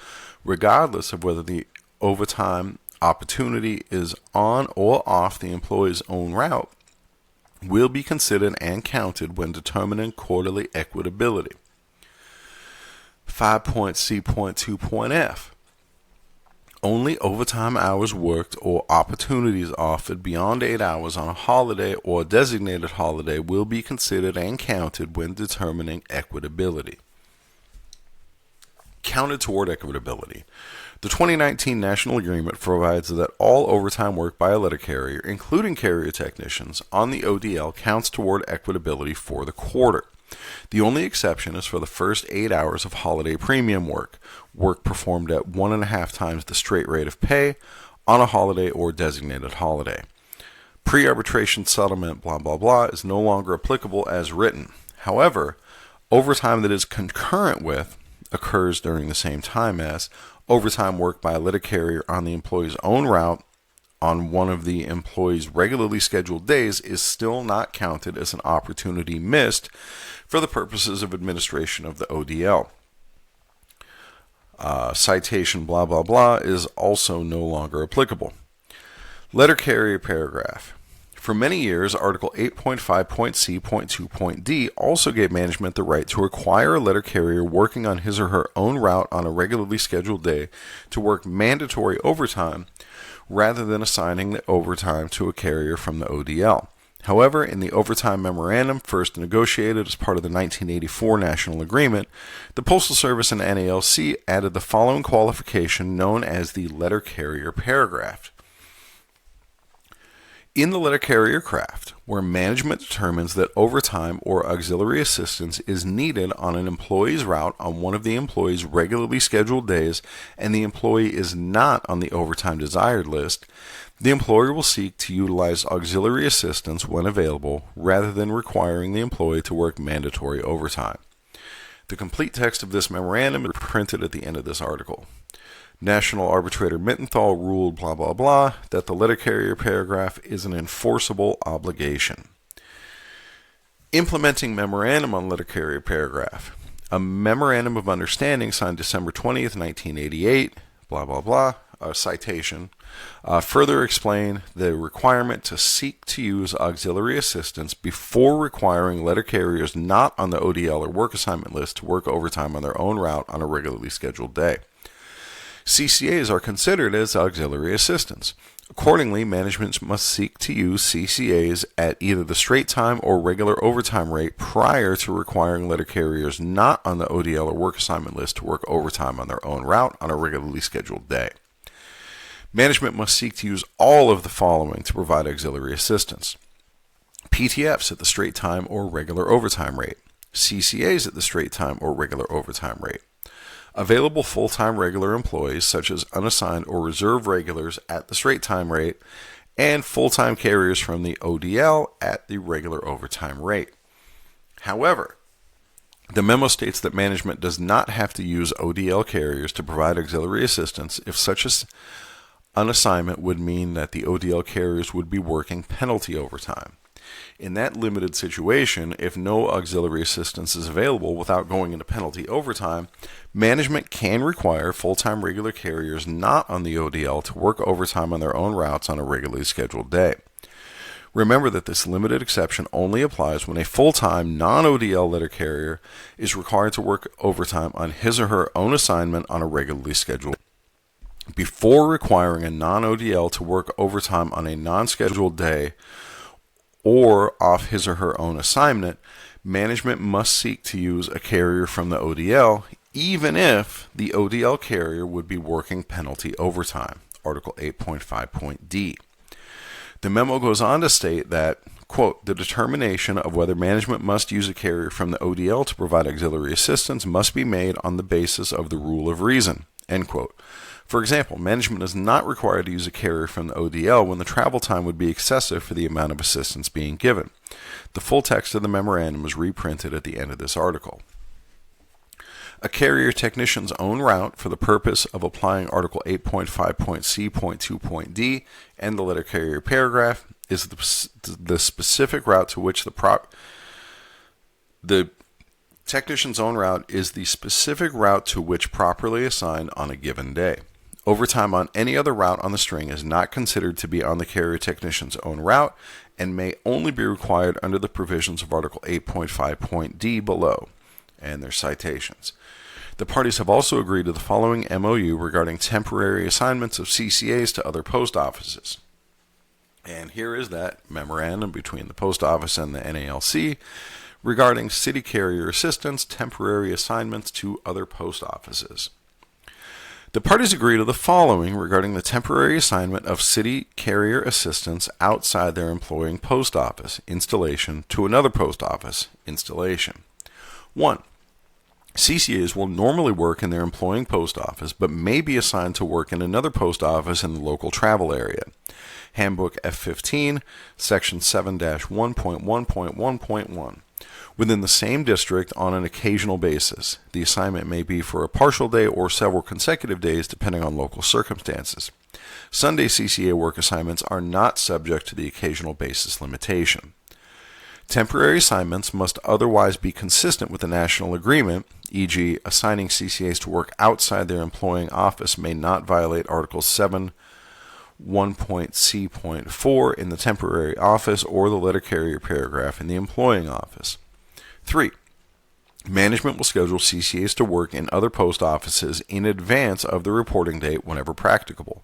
regardless of whether the overtime opportunity is on or off the employee's own route, will be considered and counted when determining quarterly equitability. 5.C.2.F. Only overtime hours worked or opportunities offered beyond 8 hours on a holiday or designated holiday will be considered and counted when determining equitability. Counted toward equitability. The 2019 National Agreement provides that all overtime work by a letter carrier, including carrier technicians, on the ODL counts toward equitability for the quarter. The only exception is for the first 8 hours of holiday premium work performed at 1.5 times the straight rate of pay on a holiday or designated holiday. Pre-arbitration settlement blah blah blah is no longer applicable as written. However, overtime that is concurrent with occurs during the same time as overtime work by a letter carrier on the employee's own route on one of the employee's regularly scheduled days is still not counted as an opportunity missed for the purposes of administration of the ODL. Citation blah blah blah is also no longer applicable. Letter carrier paragraph. For many years, Article 8.5.c.2.d also gave management the right to require a letter carrier working on his or her own route on a regularly scheduled day to work mandatory overtime rather than assigning the overtime to a carrier from the ODL. However, in the overtime memorandum first negotiated as part of the 1984 National Agreement, the Postal Service and NALC added the following qualification known as the letter carrier paragraph. In the letter carrier craft, where management determines that overtime or auxiliary assistance is needed on an employee's route on one of the employee's regularly scheduled days and the employee is not on the overtime desired list, the employer will seek to utilize auxiliary assistance when available rather than requiring the employee to work mandatory overtime. The complete text of this memorandum is printed at the end of this article. National Arbitrator Mittenthal ruled blah blah blah that the letter carrier paragraph is an enforceable obligation. Implementing memorandum on letter carrier paragraph. A memorandum of understanding signed December 20th, 1988, blah blah blah, citation, further explain the requirement to seek to use auxiliary assistance before requiring letter carriers not on the ODL or work assignment list to work overtime on their own route on a regularly scheduled day. CCAs are considered as auxiliary assistance. Accordingly, management must seek to use CCAs at either the straight time or regular overtime rate prior to requiring letter carriers not on the ODL or work assignment list to work overtime on their own route on a regularly scheduled day. Management must seek to use all of the following to provide auxiliary assistance: PTFs at the straight time or regular overtime rate, CCAs at the straight time or regular overtime rate, available full-time regular employees such as unassigned or reserve regulars at the straight time rate, and full-time carriers from the ODL at the regular overtime rate. However, the memo states that management does not have to use ODL carriers to provide auxiliary assistance if such an assignment would mean that the ODL carriers would be working penalty overtime. In that limited situation, if no auxiliary assistance is available without going into penalty overtime, management can require full-time regular carriers not on the ODL to work overtime on their own routes on a regularly scheduled day. Remember that this limited exception only applies when a full-time non-ODL letter carrier is required to work overtime on his or her own assignment on a regularly scheduled day. Before requiring a non-ODL to work overtime on a non-scheduled day or off his or her own assignment, management must seek to use a carrier from the ODL, even if the ODL carrier would be working penalty overtime. Article 8.5.d. The memo goes on to state that, quote, the determination of whether management must use a carrier from the ODL to provide auxiliary assistance must be made on the basis of the rule of reason, end quote. For example, management is not required to use a carrier from the ODL when the travel time would be excessive for the amount of assistance being given. The full text of the memorandum is reprinted at the end of this article. A carrier technician's own route for the purpose of applying Article 8.5.c.2.d and the letter carrier paragraph is the specific route to which the technician's own route is the specific route to which properly assigned on a given day. Overtime on any other route on the string is not considered to be on the carrier technician's own route and may only be required under the provisions of Article 8.5.d below, and their citations. The parties have also agreed to the following MOU regarding temporary assignments of CCAs to other post offices. And here is that memorandum between the post office and the NALC regarding city carrier assistance, temporary assignments to other post offices. The parties agree to the following regarding the temporary assignment of city carrier assistance outside their employing post office, installation, to another post office, installation. 1. CCAs will normally work in their employing post office, but may be assigned to work in another post office in the local travel area. Handbook F15, Section 7-1.1.1.1. Within the same district on an occasional basis. The assignment may be for a partial day or several consecutive days depending on local circumstances. Sunday CCA work assignments are not subject to the occasional basis limitation. Temporary assignments must otherwise be consistent with the national agreement, e.g., assigning CCAs to work outside their employing office may not violate Article 7, 1.c.4 in the temporary office or the letter carrier paragraph in the employing office. 3. Management will schedule CCAs to work in other post offices in advance of the reporting date whenever practicable.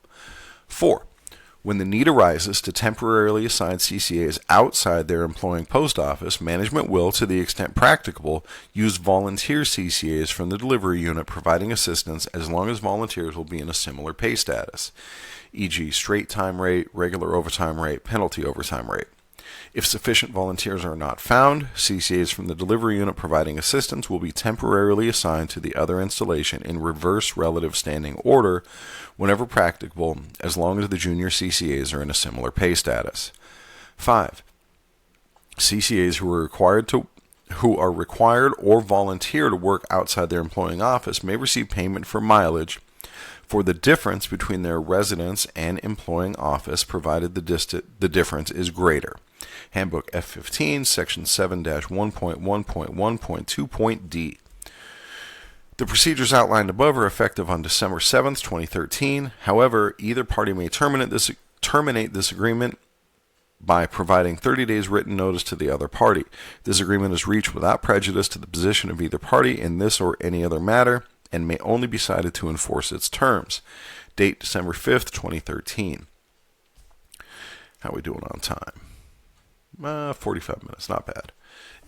4. When the need arises to temporarily assign CCAs outside their employing post office, management will, to the extent practicable, use volunteer CCAs from the delivery unit providing assistance as long as volunteers will be in a similar pay status, e.g. straight time rate, regular overtime rate, penalty overtime rate. If sufficient volunteers are not found, CCAs from the delivery unit providing assistance will be temporarily assigned to the other installation in reverse relative standing order whenever practicable, as long as the junior CCAs are in a similar pay status. 5. CCAs who are required or volunteer to work outside their employing office may receive payment for mileage for the difference between their residence and employing office, provided the difference is greater. Handbook F15, Section 7-1.1.1.2.d. The procedures outlined above are effective on December 7, 2013. However, either party may terminate this agreement by providing 30 days written notice to the other party. This agreement is reached without prejudice to the position of either party in this or any other matter and may only be cited to enforce its terms. Date December 5th, 2013. How are we doing on time? 45 minutes, not bad.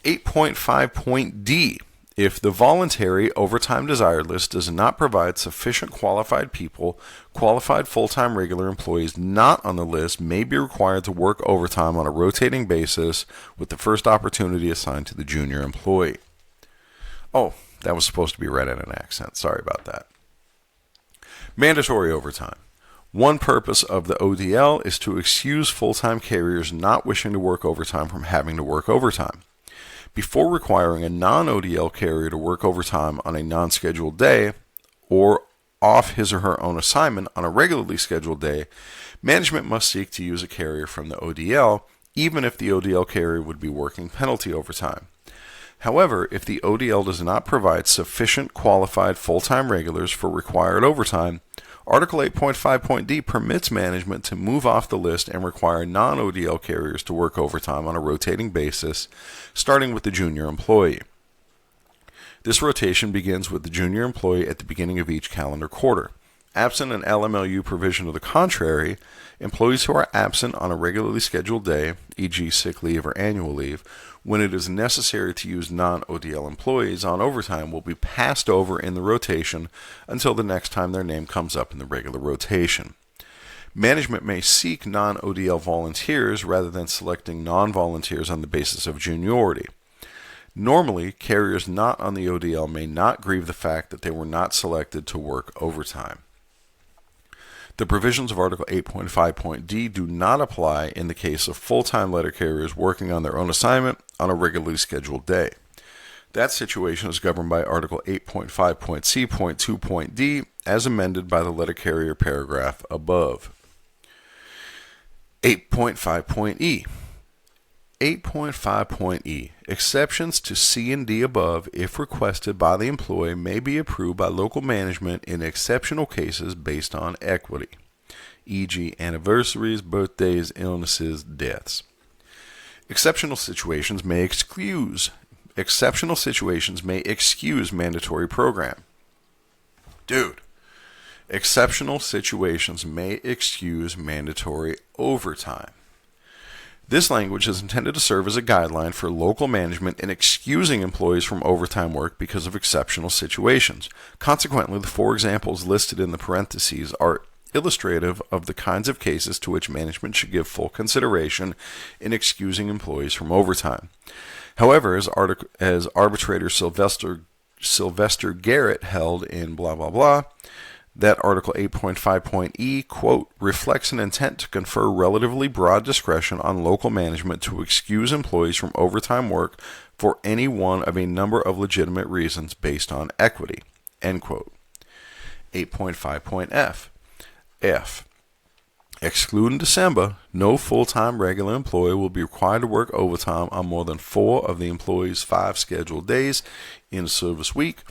8.5.d. If the voluntary overtime desired list does not provide sufficient qualified people, qualified full-time regular employees not on the list may be required to work overtime on a rotating basis with the first opportunity assigned to the junior employee. Oh, that was supposed to be read in an accent. Sorry about that. Mandatory overtime. One purpose of the ODL is to excuse full-time carriers not wishing to work overtime from having to work overtime. Before requiring a non-ODL carrier to work overtime on a non-scheduled day or off his or her own assignment on a regularly scheduled day, management must seek to use a carrier from the ODL, even if the ODL carrier would be working penalty overtime. However, if the ODL does not provide sufficient qualified full-time regulars for required overtime, Article 8.5.d permits management to move off the list and require non-ODL carriers to work overtime on a rotating basis, starting with the junior employee. This rotation begins with the junior employee at the beginning of each calendar quarter. Absent an LMLU provision to the contrary, employees who are absent on a regularly scheduled day, e.g. sick leave or annual leave, when it is necessary to use non-ODL employees on overtime will be passed over in the rotation until the next time their name comes up in the regular rotation. Management may seek non-ODL volunteers rather than selecting non-volunteers on the basis of juniority. Normally, carriers not on the ODL may not grieve the fact that they were not selected to work overtime. The provisions of Article 8.5.d do not apply in the case of full-time letter carriers working on their own assignment on a regularly scheduled day. That situation is governed by Article 8.5.c.2.d as amended by the letter carrier paragraph above. 8.5.e. 8.5.e. Exceptions to C and D above, if requested by the employee, may be approved by local management in exceptional cases based on equity, e.g. anniversaries, birthdays, illnesses, deaths. Exceptional situations may excuse mandatory program. Dude, exceptional situations may excuse mandatory overtime. This language is intended to serve as a guideline for local management in excusing employees from overtime work because of exceptional situations. Consequently, the four examples listed in the parentheses are illustrative of the kinds of cases to which management should give full consideration in excusing employees from overtime. However, as arbitrator Sylvester Garrett held in blah blah blah, that Article 8.5.e, quote, reflects an intent to confer relatively broad discretion on local management to excuse employees from overtime work for any one of a number of legitimate reasons based on equity, end quote. 8.5.f. F. Excluding December, no full-time regular employee will be required to work overtime on more than 4 of the employee's 5 scheduled days in a service week,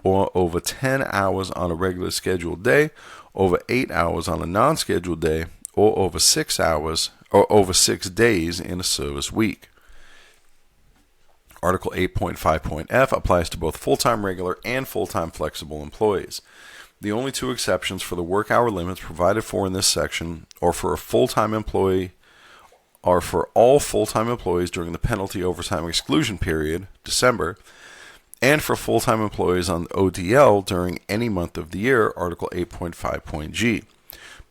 or over 10 hours on a regular scheduled day, over 8 hours on a non-scheduled day, or over 6 hours or over 6 days in a service week. Article 8.5.f applies to both full-time regular and full-time flexible employees. The only 2 exceptions for the work hour limits provided for in this section are for a full-time employee are for all full-time employees during the penalty overtime exclusion period, December, and for full-time employees on ODL during any month of the year, Article 8.5.g.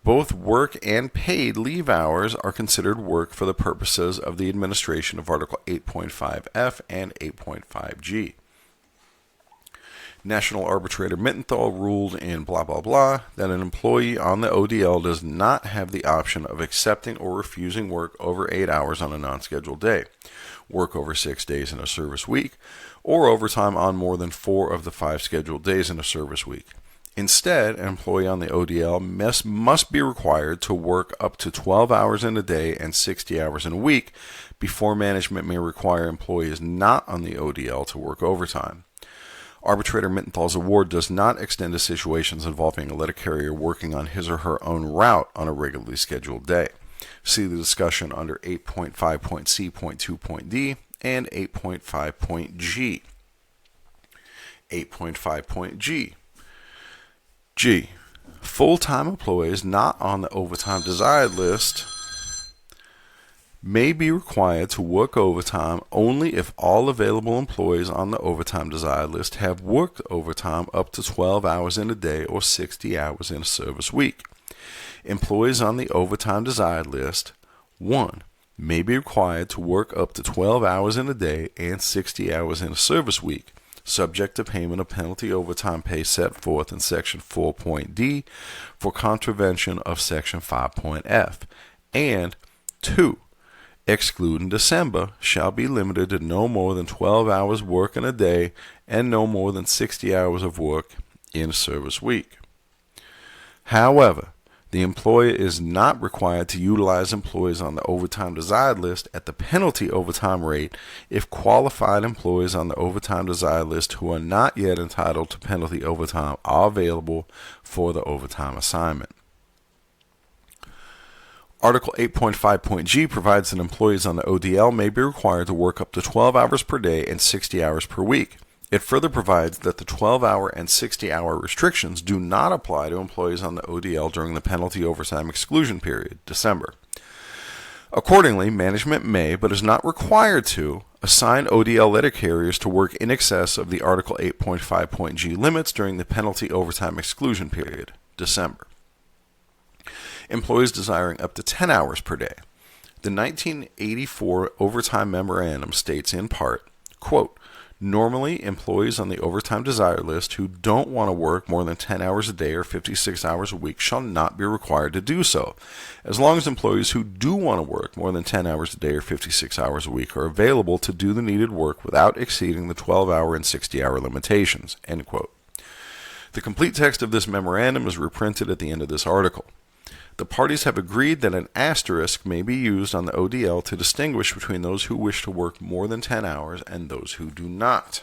Both work and paid leave hours are considered work for the purposes of the administration of Article 8.5f and 8.5g. National Arbitrator Mittenthal ruled in blah blah blah that an employee on the ODL does not have the option of accepting or refusing work over 8 hours on a non-scheduled day, work over 6 days in a service week, or overtime on more than 4 of the 5 scheduled days in a service week. Instead, an employee on the ODL must be required to work up to 12 hours in a day and 60 hours in a week before management may require employees not on the ODL to work overtime. Arbitrator Mittenthal's award does not extend to situations involving a letter carrier working on his or her own route on a regularly scheduled day. See the discussion under 8.5.c.2.d and 8.5.g. 8.5.g. G. Full-time employees not on the overtime desired list may be required to work overtime only if all available employees on the overtime desired list have worked overtime up to 12 hours in a day or 60 hours in a service week. Employees on the overtime desired list, 1, may be required to work up to 12 hours in a day and 60 hours in a service week, subject to payment of penalty overtime pay set forth in Section 4.d for contravention of Section 5.f, and 2, excluding December, shall be limited to no more than 12 hours work in a day and no more than 60 hours of work in a service week. However, the employer is not required to utilize employees on the overtime desired list at the penalty overtime rate if qualified employees on the overtime desired list who are not yet entitled to penalty overtime are available for the overtime assignment. Article 8.5.g provides that employees on the ODL may be required to work up to 12 hours per day and 60 hours per week. It further provides that the 12-hour and 60-hour restrictions do not apply to employees on the ODL during the penalty overtime exclusion period, December. Accordingly, management may, but is not required to, assign ODL letter carriers to work in excess of the Article 8.5.g limits during the penalty overtime exclusion period, December. Employees desiring up to 10 hours per day. The 1984 Overtime Memorandum states in part, quote, normally, employees on the overtime desire list who don't want to work more than 10 hours a day or 56 hours a week shall not be required to do so, as long as employees who do want to work more than 10 hours a day or 56 hours a week are available to do the needed work without exceeding the 12-hour and 60-hour limitations, end quote. The complete text of this memorandum is reprinted at the end of this article. The parties have agreed that an asterisk may be used on the ODL to distinguish between those who wish to work more than 10 hours and those who do not.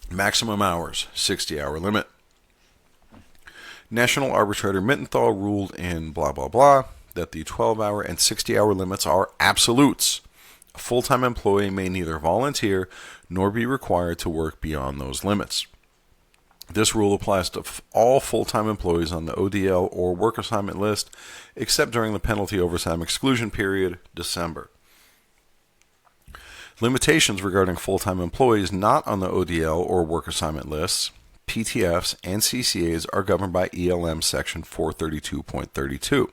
Maximum hours, 60-hour limit. National Arbitrator Mittenthal ruled in blah blah blah that the 12-hour and 60-hour limits are absolutes. A full-time employee may neither volunteer nor be required to work beyond those limits. This rule applies to all full-time employees on the ODL or work assignment list, except during the penalty overtime exclusion period, December. Limitations regarding full-time employees not on the ODL or work assignment lists, PTFs, and CCAs are governed by ELM Section 432.32.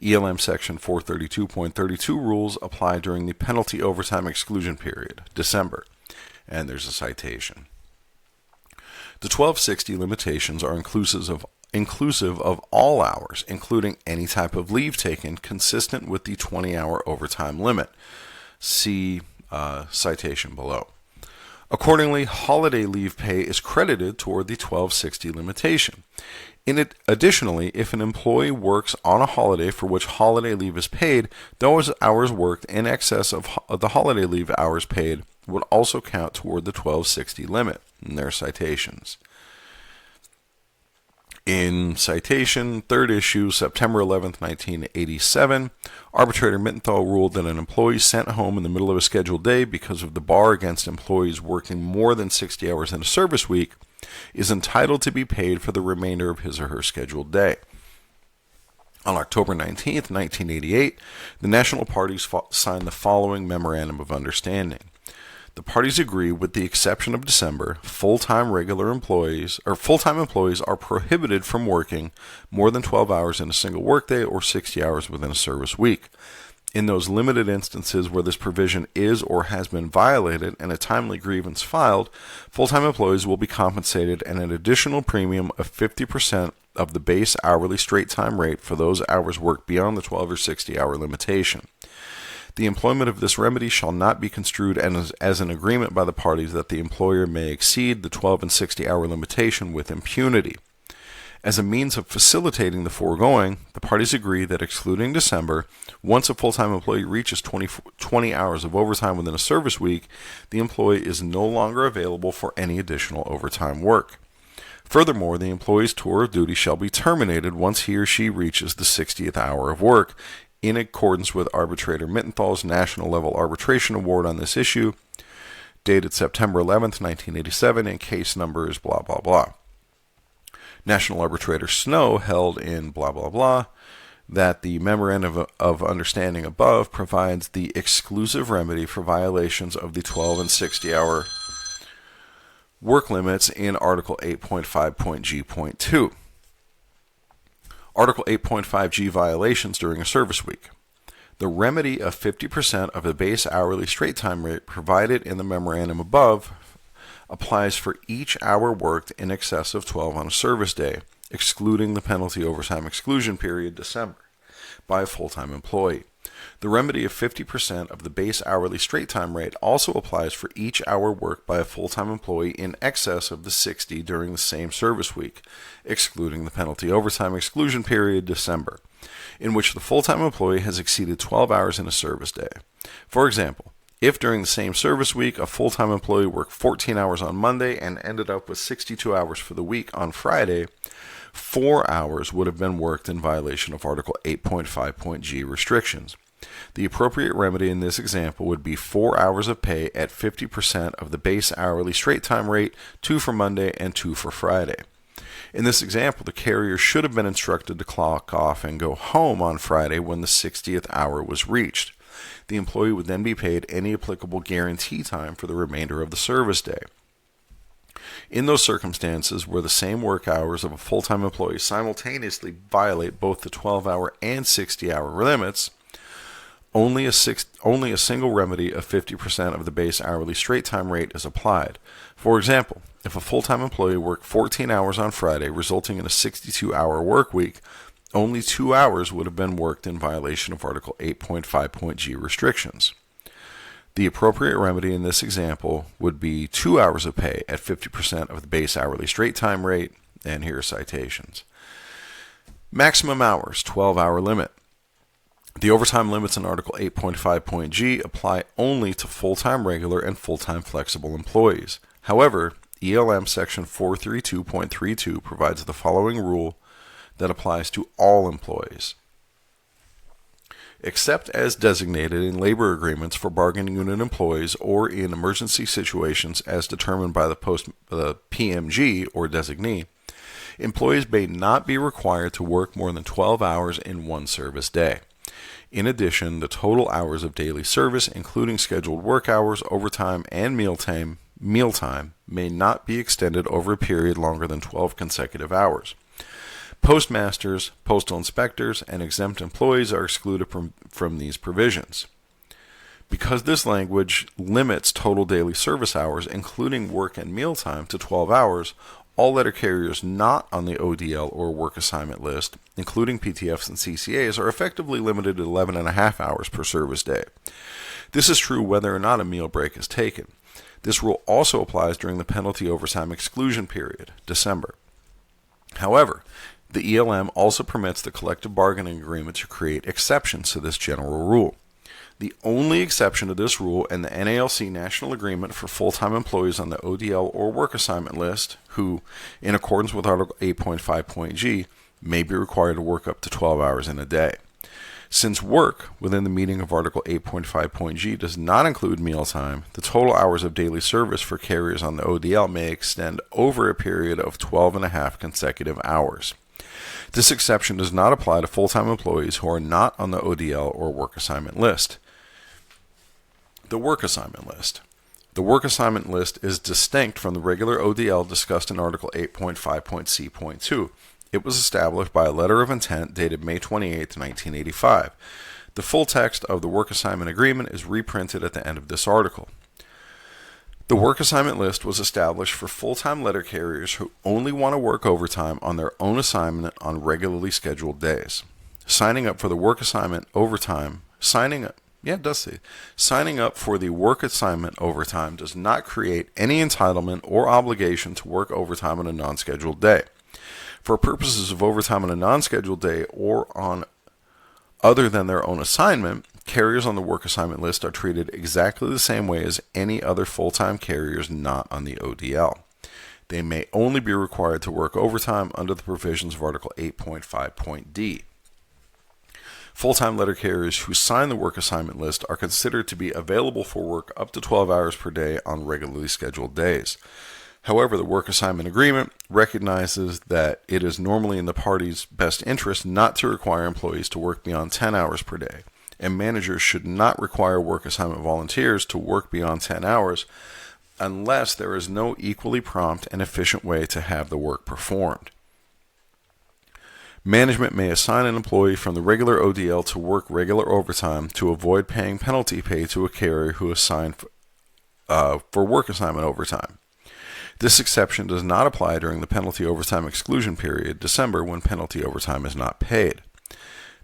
ELM Section 432.32 rules apply during the penalty overtime exclusion period, December, and there's a citation. The 1260 limitations are inclusive of all hours, including any type of leave taken consistent with the 20-hour overtime limit. See citation below. Accordingly, holiday leave pay is credited toward the 1260 limitation. Additionally, if an employee works on a holiday for which holiday leave is paid, those hours worked in excess of the holiday leave hours paid would also count toward the 1260 limit. In their citations. In citation, third issue, September 11th, 1987, Arbitrator Mittenthal ruled that an employee sent home in the middle of a scheduled day because of the bar against employees working more than 60 hours in a service week is entitled to be paid for the remainder of his or her scheduled day. On October 19th, 1988, the national parties signed the following Memorandum of Understanding. The parties agree, with the exception of December, full-time employees are prohibited from working more than 12 hours in a single workday or 60 hours within a service week. In those limited instances where this provision is or has been violated and a timely grievance filed, full-time employees will be compensated at an additional premium of 50% of the base hourly straight-time rate for those hours worked beyond the 12 or 60-hour limitation. The employment of this remedy shall not be construed as an agreement by the parties that the employer may exceed the 12 and 60-hour limitation with impunity. As a means of facilitating the foregoing, the parties agree that excluding December, once a full-time employee reaches 20 hours of overtime within a service week, the employee is no longer available for any additional overtime work. Furthermore, the employee's tour of duty shall be terminated once he or she reaches the 60th hour of work, in accordance with Arbitrator Mittenthal's National Level Arbitration Award on this issue, dated September 11th, 1987, and case numbers blah, blah, blah. National Arbitrator Snow held in blah, blah, blah, that the Memorandum of Understanding above provides the exclusive remedy for violations of the 12 and 60-hour work limits in Article 8.5.G.2. Article 8.5G violations during a service week. The remedy of 50% of the base hourly straight time rate provided in the memorandum above applies for each hour worked in excess of 12 on a service day, excluding the penalty overtime exclusion period December, by a full-time employee. The remedy of 50% of the base hourly straight time rate also applies for each hour worked by a full-time employee in excess of the 60 during the same service week, excluding the penalty overtime exclusion period December, in which the full-time employee has exceeded 12 hours in a service day. For example, if during the same service week a full-time employee worked 14 hours on Monday and ended up with 62 hours for the week on Friday, 4 hours would have been worked in violation of Article 8.5.G restrictions. The appropriate remedy in this example would be 4 hours of pay at 50% of the base hourly straight time rate, 2 for Monday and 2 for Friday. In this example, the carrier should have been instructed to clock off and go home on Friday when the 60th hour was reached. The employee would then be paid any applicable guarantee time for the remainder of the service day. In those circumstances where the same work hours of a full-time employee simultaneously violate both the 12-hour and 60-hour limits, only a single remedy of 50% of the base hourly straight time rate is applied. For example, if a full-time employee worked 14 hours on Friday, resulting in a 62-hour work week, only 2 hours would have been worked in violation of Article 8.5.G restrictions. The appropriate remedy in this example would be 2 hours of pay at 50% of the base hourly straight time rate, and here are citations. Maximum hours, 12-hour limit. The overtime limits in Article 8.5.G apply only to full-time regular and full-time flexible employees. However, ELM Section 432.32 provides the following rule that applies to all employees. Except as designated in labor agreements for bargaining unit employees or in emergency situations as determined by the PMG or designee, employees may not be required to work more than 12 hours in one service day. In addition, the total hours of daily service, including scheduled work hours, overtime, and mealtime, may not be extended over a period longer than 12 consecutive hours. Postmasters, postal inspectors, and exempt employees are excluded from these provisions. Because this language limits total daily service hours, including work and mealtime, to 12 hours, all letter carriers not on the ODL or work assignment list, including PTFs and CCAs, are effectively limited to 11.5 hours per service day. This is true whether or not a meal break is taken. This rule also applies during the penalty overtime exclusion period, December. However, the ELM also permits the collective bargaining agreement to create exceptions to this general rule. The only exception to this rule in the NALC National Agreement for full-time employees on the ODL or work assignment list who, in accordance with Article 8.5.g, may be required to work up to 12 hours in a day. Since work within the meaning of Article 8.5.g does not include mealtime, the total hours of daily service for carriers on the ODL may extend over a period of 12.5 consecutive hours. This exception does not apply to full-time employees who are not on the ODL or work assignment list. The work assignment list. The work assignment list is distinct from the regular ODL discussed in Article 8.5.c.2. It was established by a letter of intent dated May 28, 1985. The full text of the work assignment agreement is reprinted at the end of this article. The work assignment list was established for full-time letter carriers who only want to work overtime on their own assignment on regularly scheduled days. Signing up for the work assignment overtime, signing up for the work assignment overtime does not create any entitlement or obligation to work overtime on a non-scheduled day. For purposes of overtime on a non-scheduled day or on other than their own assignment, carriers on the work assignment list are treated exactly the same way as any other full-time carriers not on the ODL. They may only be required to work overtime under the provisions of Article 8.5.d. Full-time letter carriers who sign the work assignment list are considered to be available for work up to 12 hours per day on regularly scheduled days. However, the work assignment agreement recognizes that it is normally in the parties' best interest not to require employees to work beyond 10 hours per day, and managers should not require work assignment volunteers to work beyond 10 hours unless there is no equally prompt and efficient way to have the work performed. Management may assign an employee from the regular ODL to work regular overtime to avoid paying penalty pay to a carrier who is assigned for work assignment overtime. This exception does not apply during the penalty overtime exclusion period, December, when penalty overtime is not paid.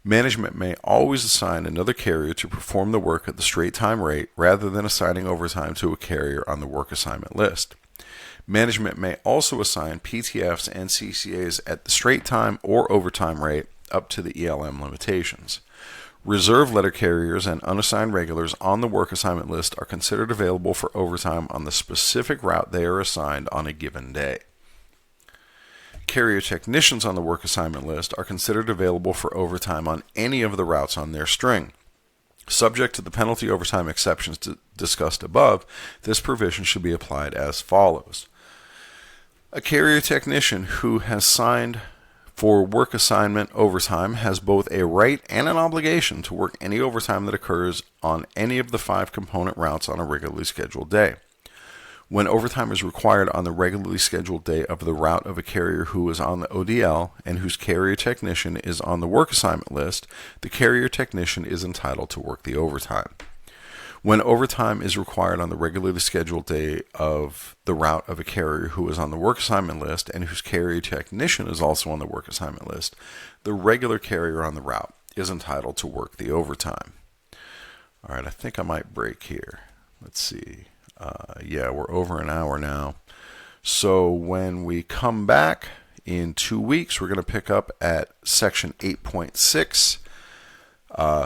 Management may always assign another carrier to perform the work at the straight time rate rather than assigning overtime to a carrier on the work assignment list. Management may also assign PTFs and CCAs at the straight time or overtime rate up to the ELM limitations. Reserve letter carriers and unassigned regulars on the work assignment list are considered available for overtime on the specific route they are assigned on a given day. Carrier technicians on the work assignment list are considered available for overtime on any of the routes on their string. Subject to the penalty overtime exceptions discussed above, this provision should be applied as follows. A carrier technician who has signed for work assignment overtime has both a right and an obligation to work any overtime that occurs on any of the 5 component routes on a regularly scheduled day. When overtime is required on the regularly scheduled day of the route of a carrier who is on the ODL and whose carrier technician is on the work assignment list, the carrier technician is entitled to work the overtime. When overtime is required on the regularly scheduled day of the route of a carrier who is on the work assignment list and whose carrier technician is also on the work assignment list, the regular carrier on the route is entitled to work the overtime. All right, I think I might break here. Let's see. We're over an hour now. So when we come back in 2 weeks, we're going to pick up at section 8.6,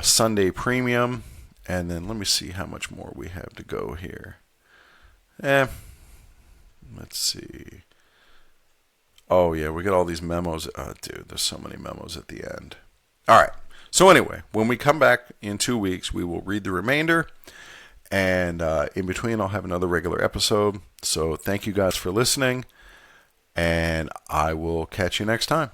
Sunday premium. And then let me see how much more we have to go here. Let's see. Oh, yeah, we got all these memos. Dude, there's so many memos at the end. All right. So anyway, when we come back in 2 weeks, we will read the remainder. And in between, I'll have another regular episode. So thank you guys for listening. And I will catch you next time.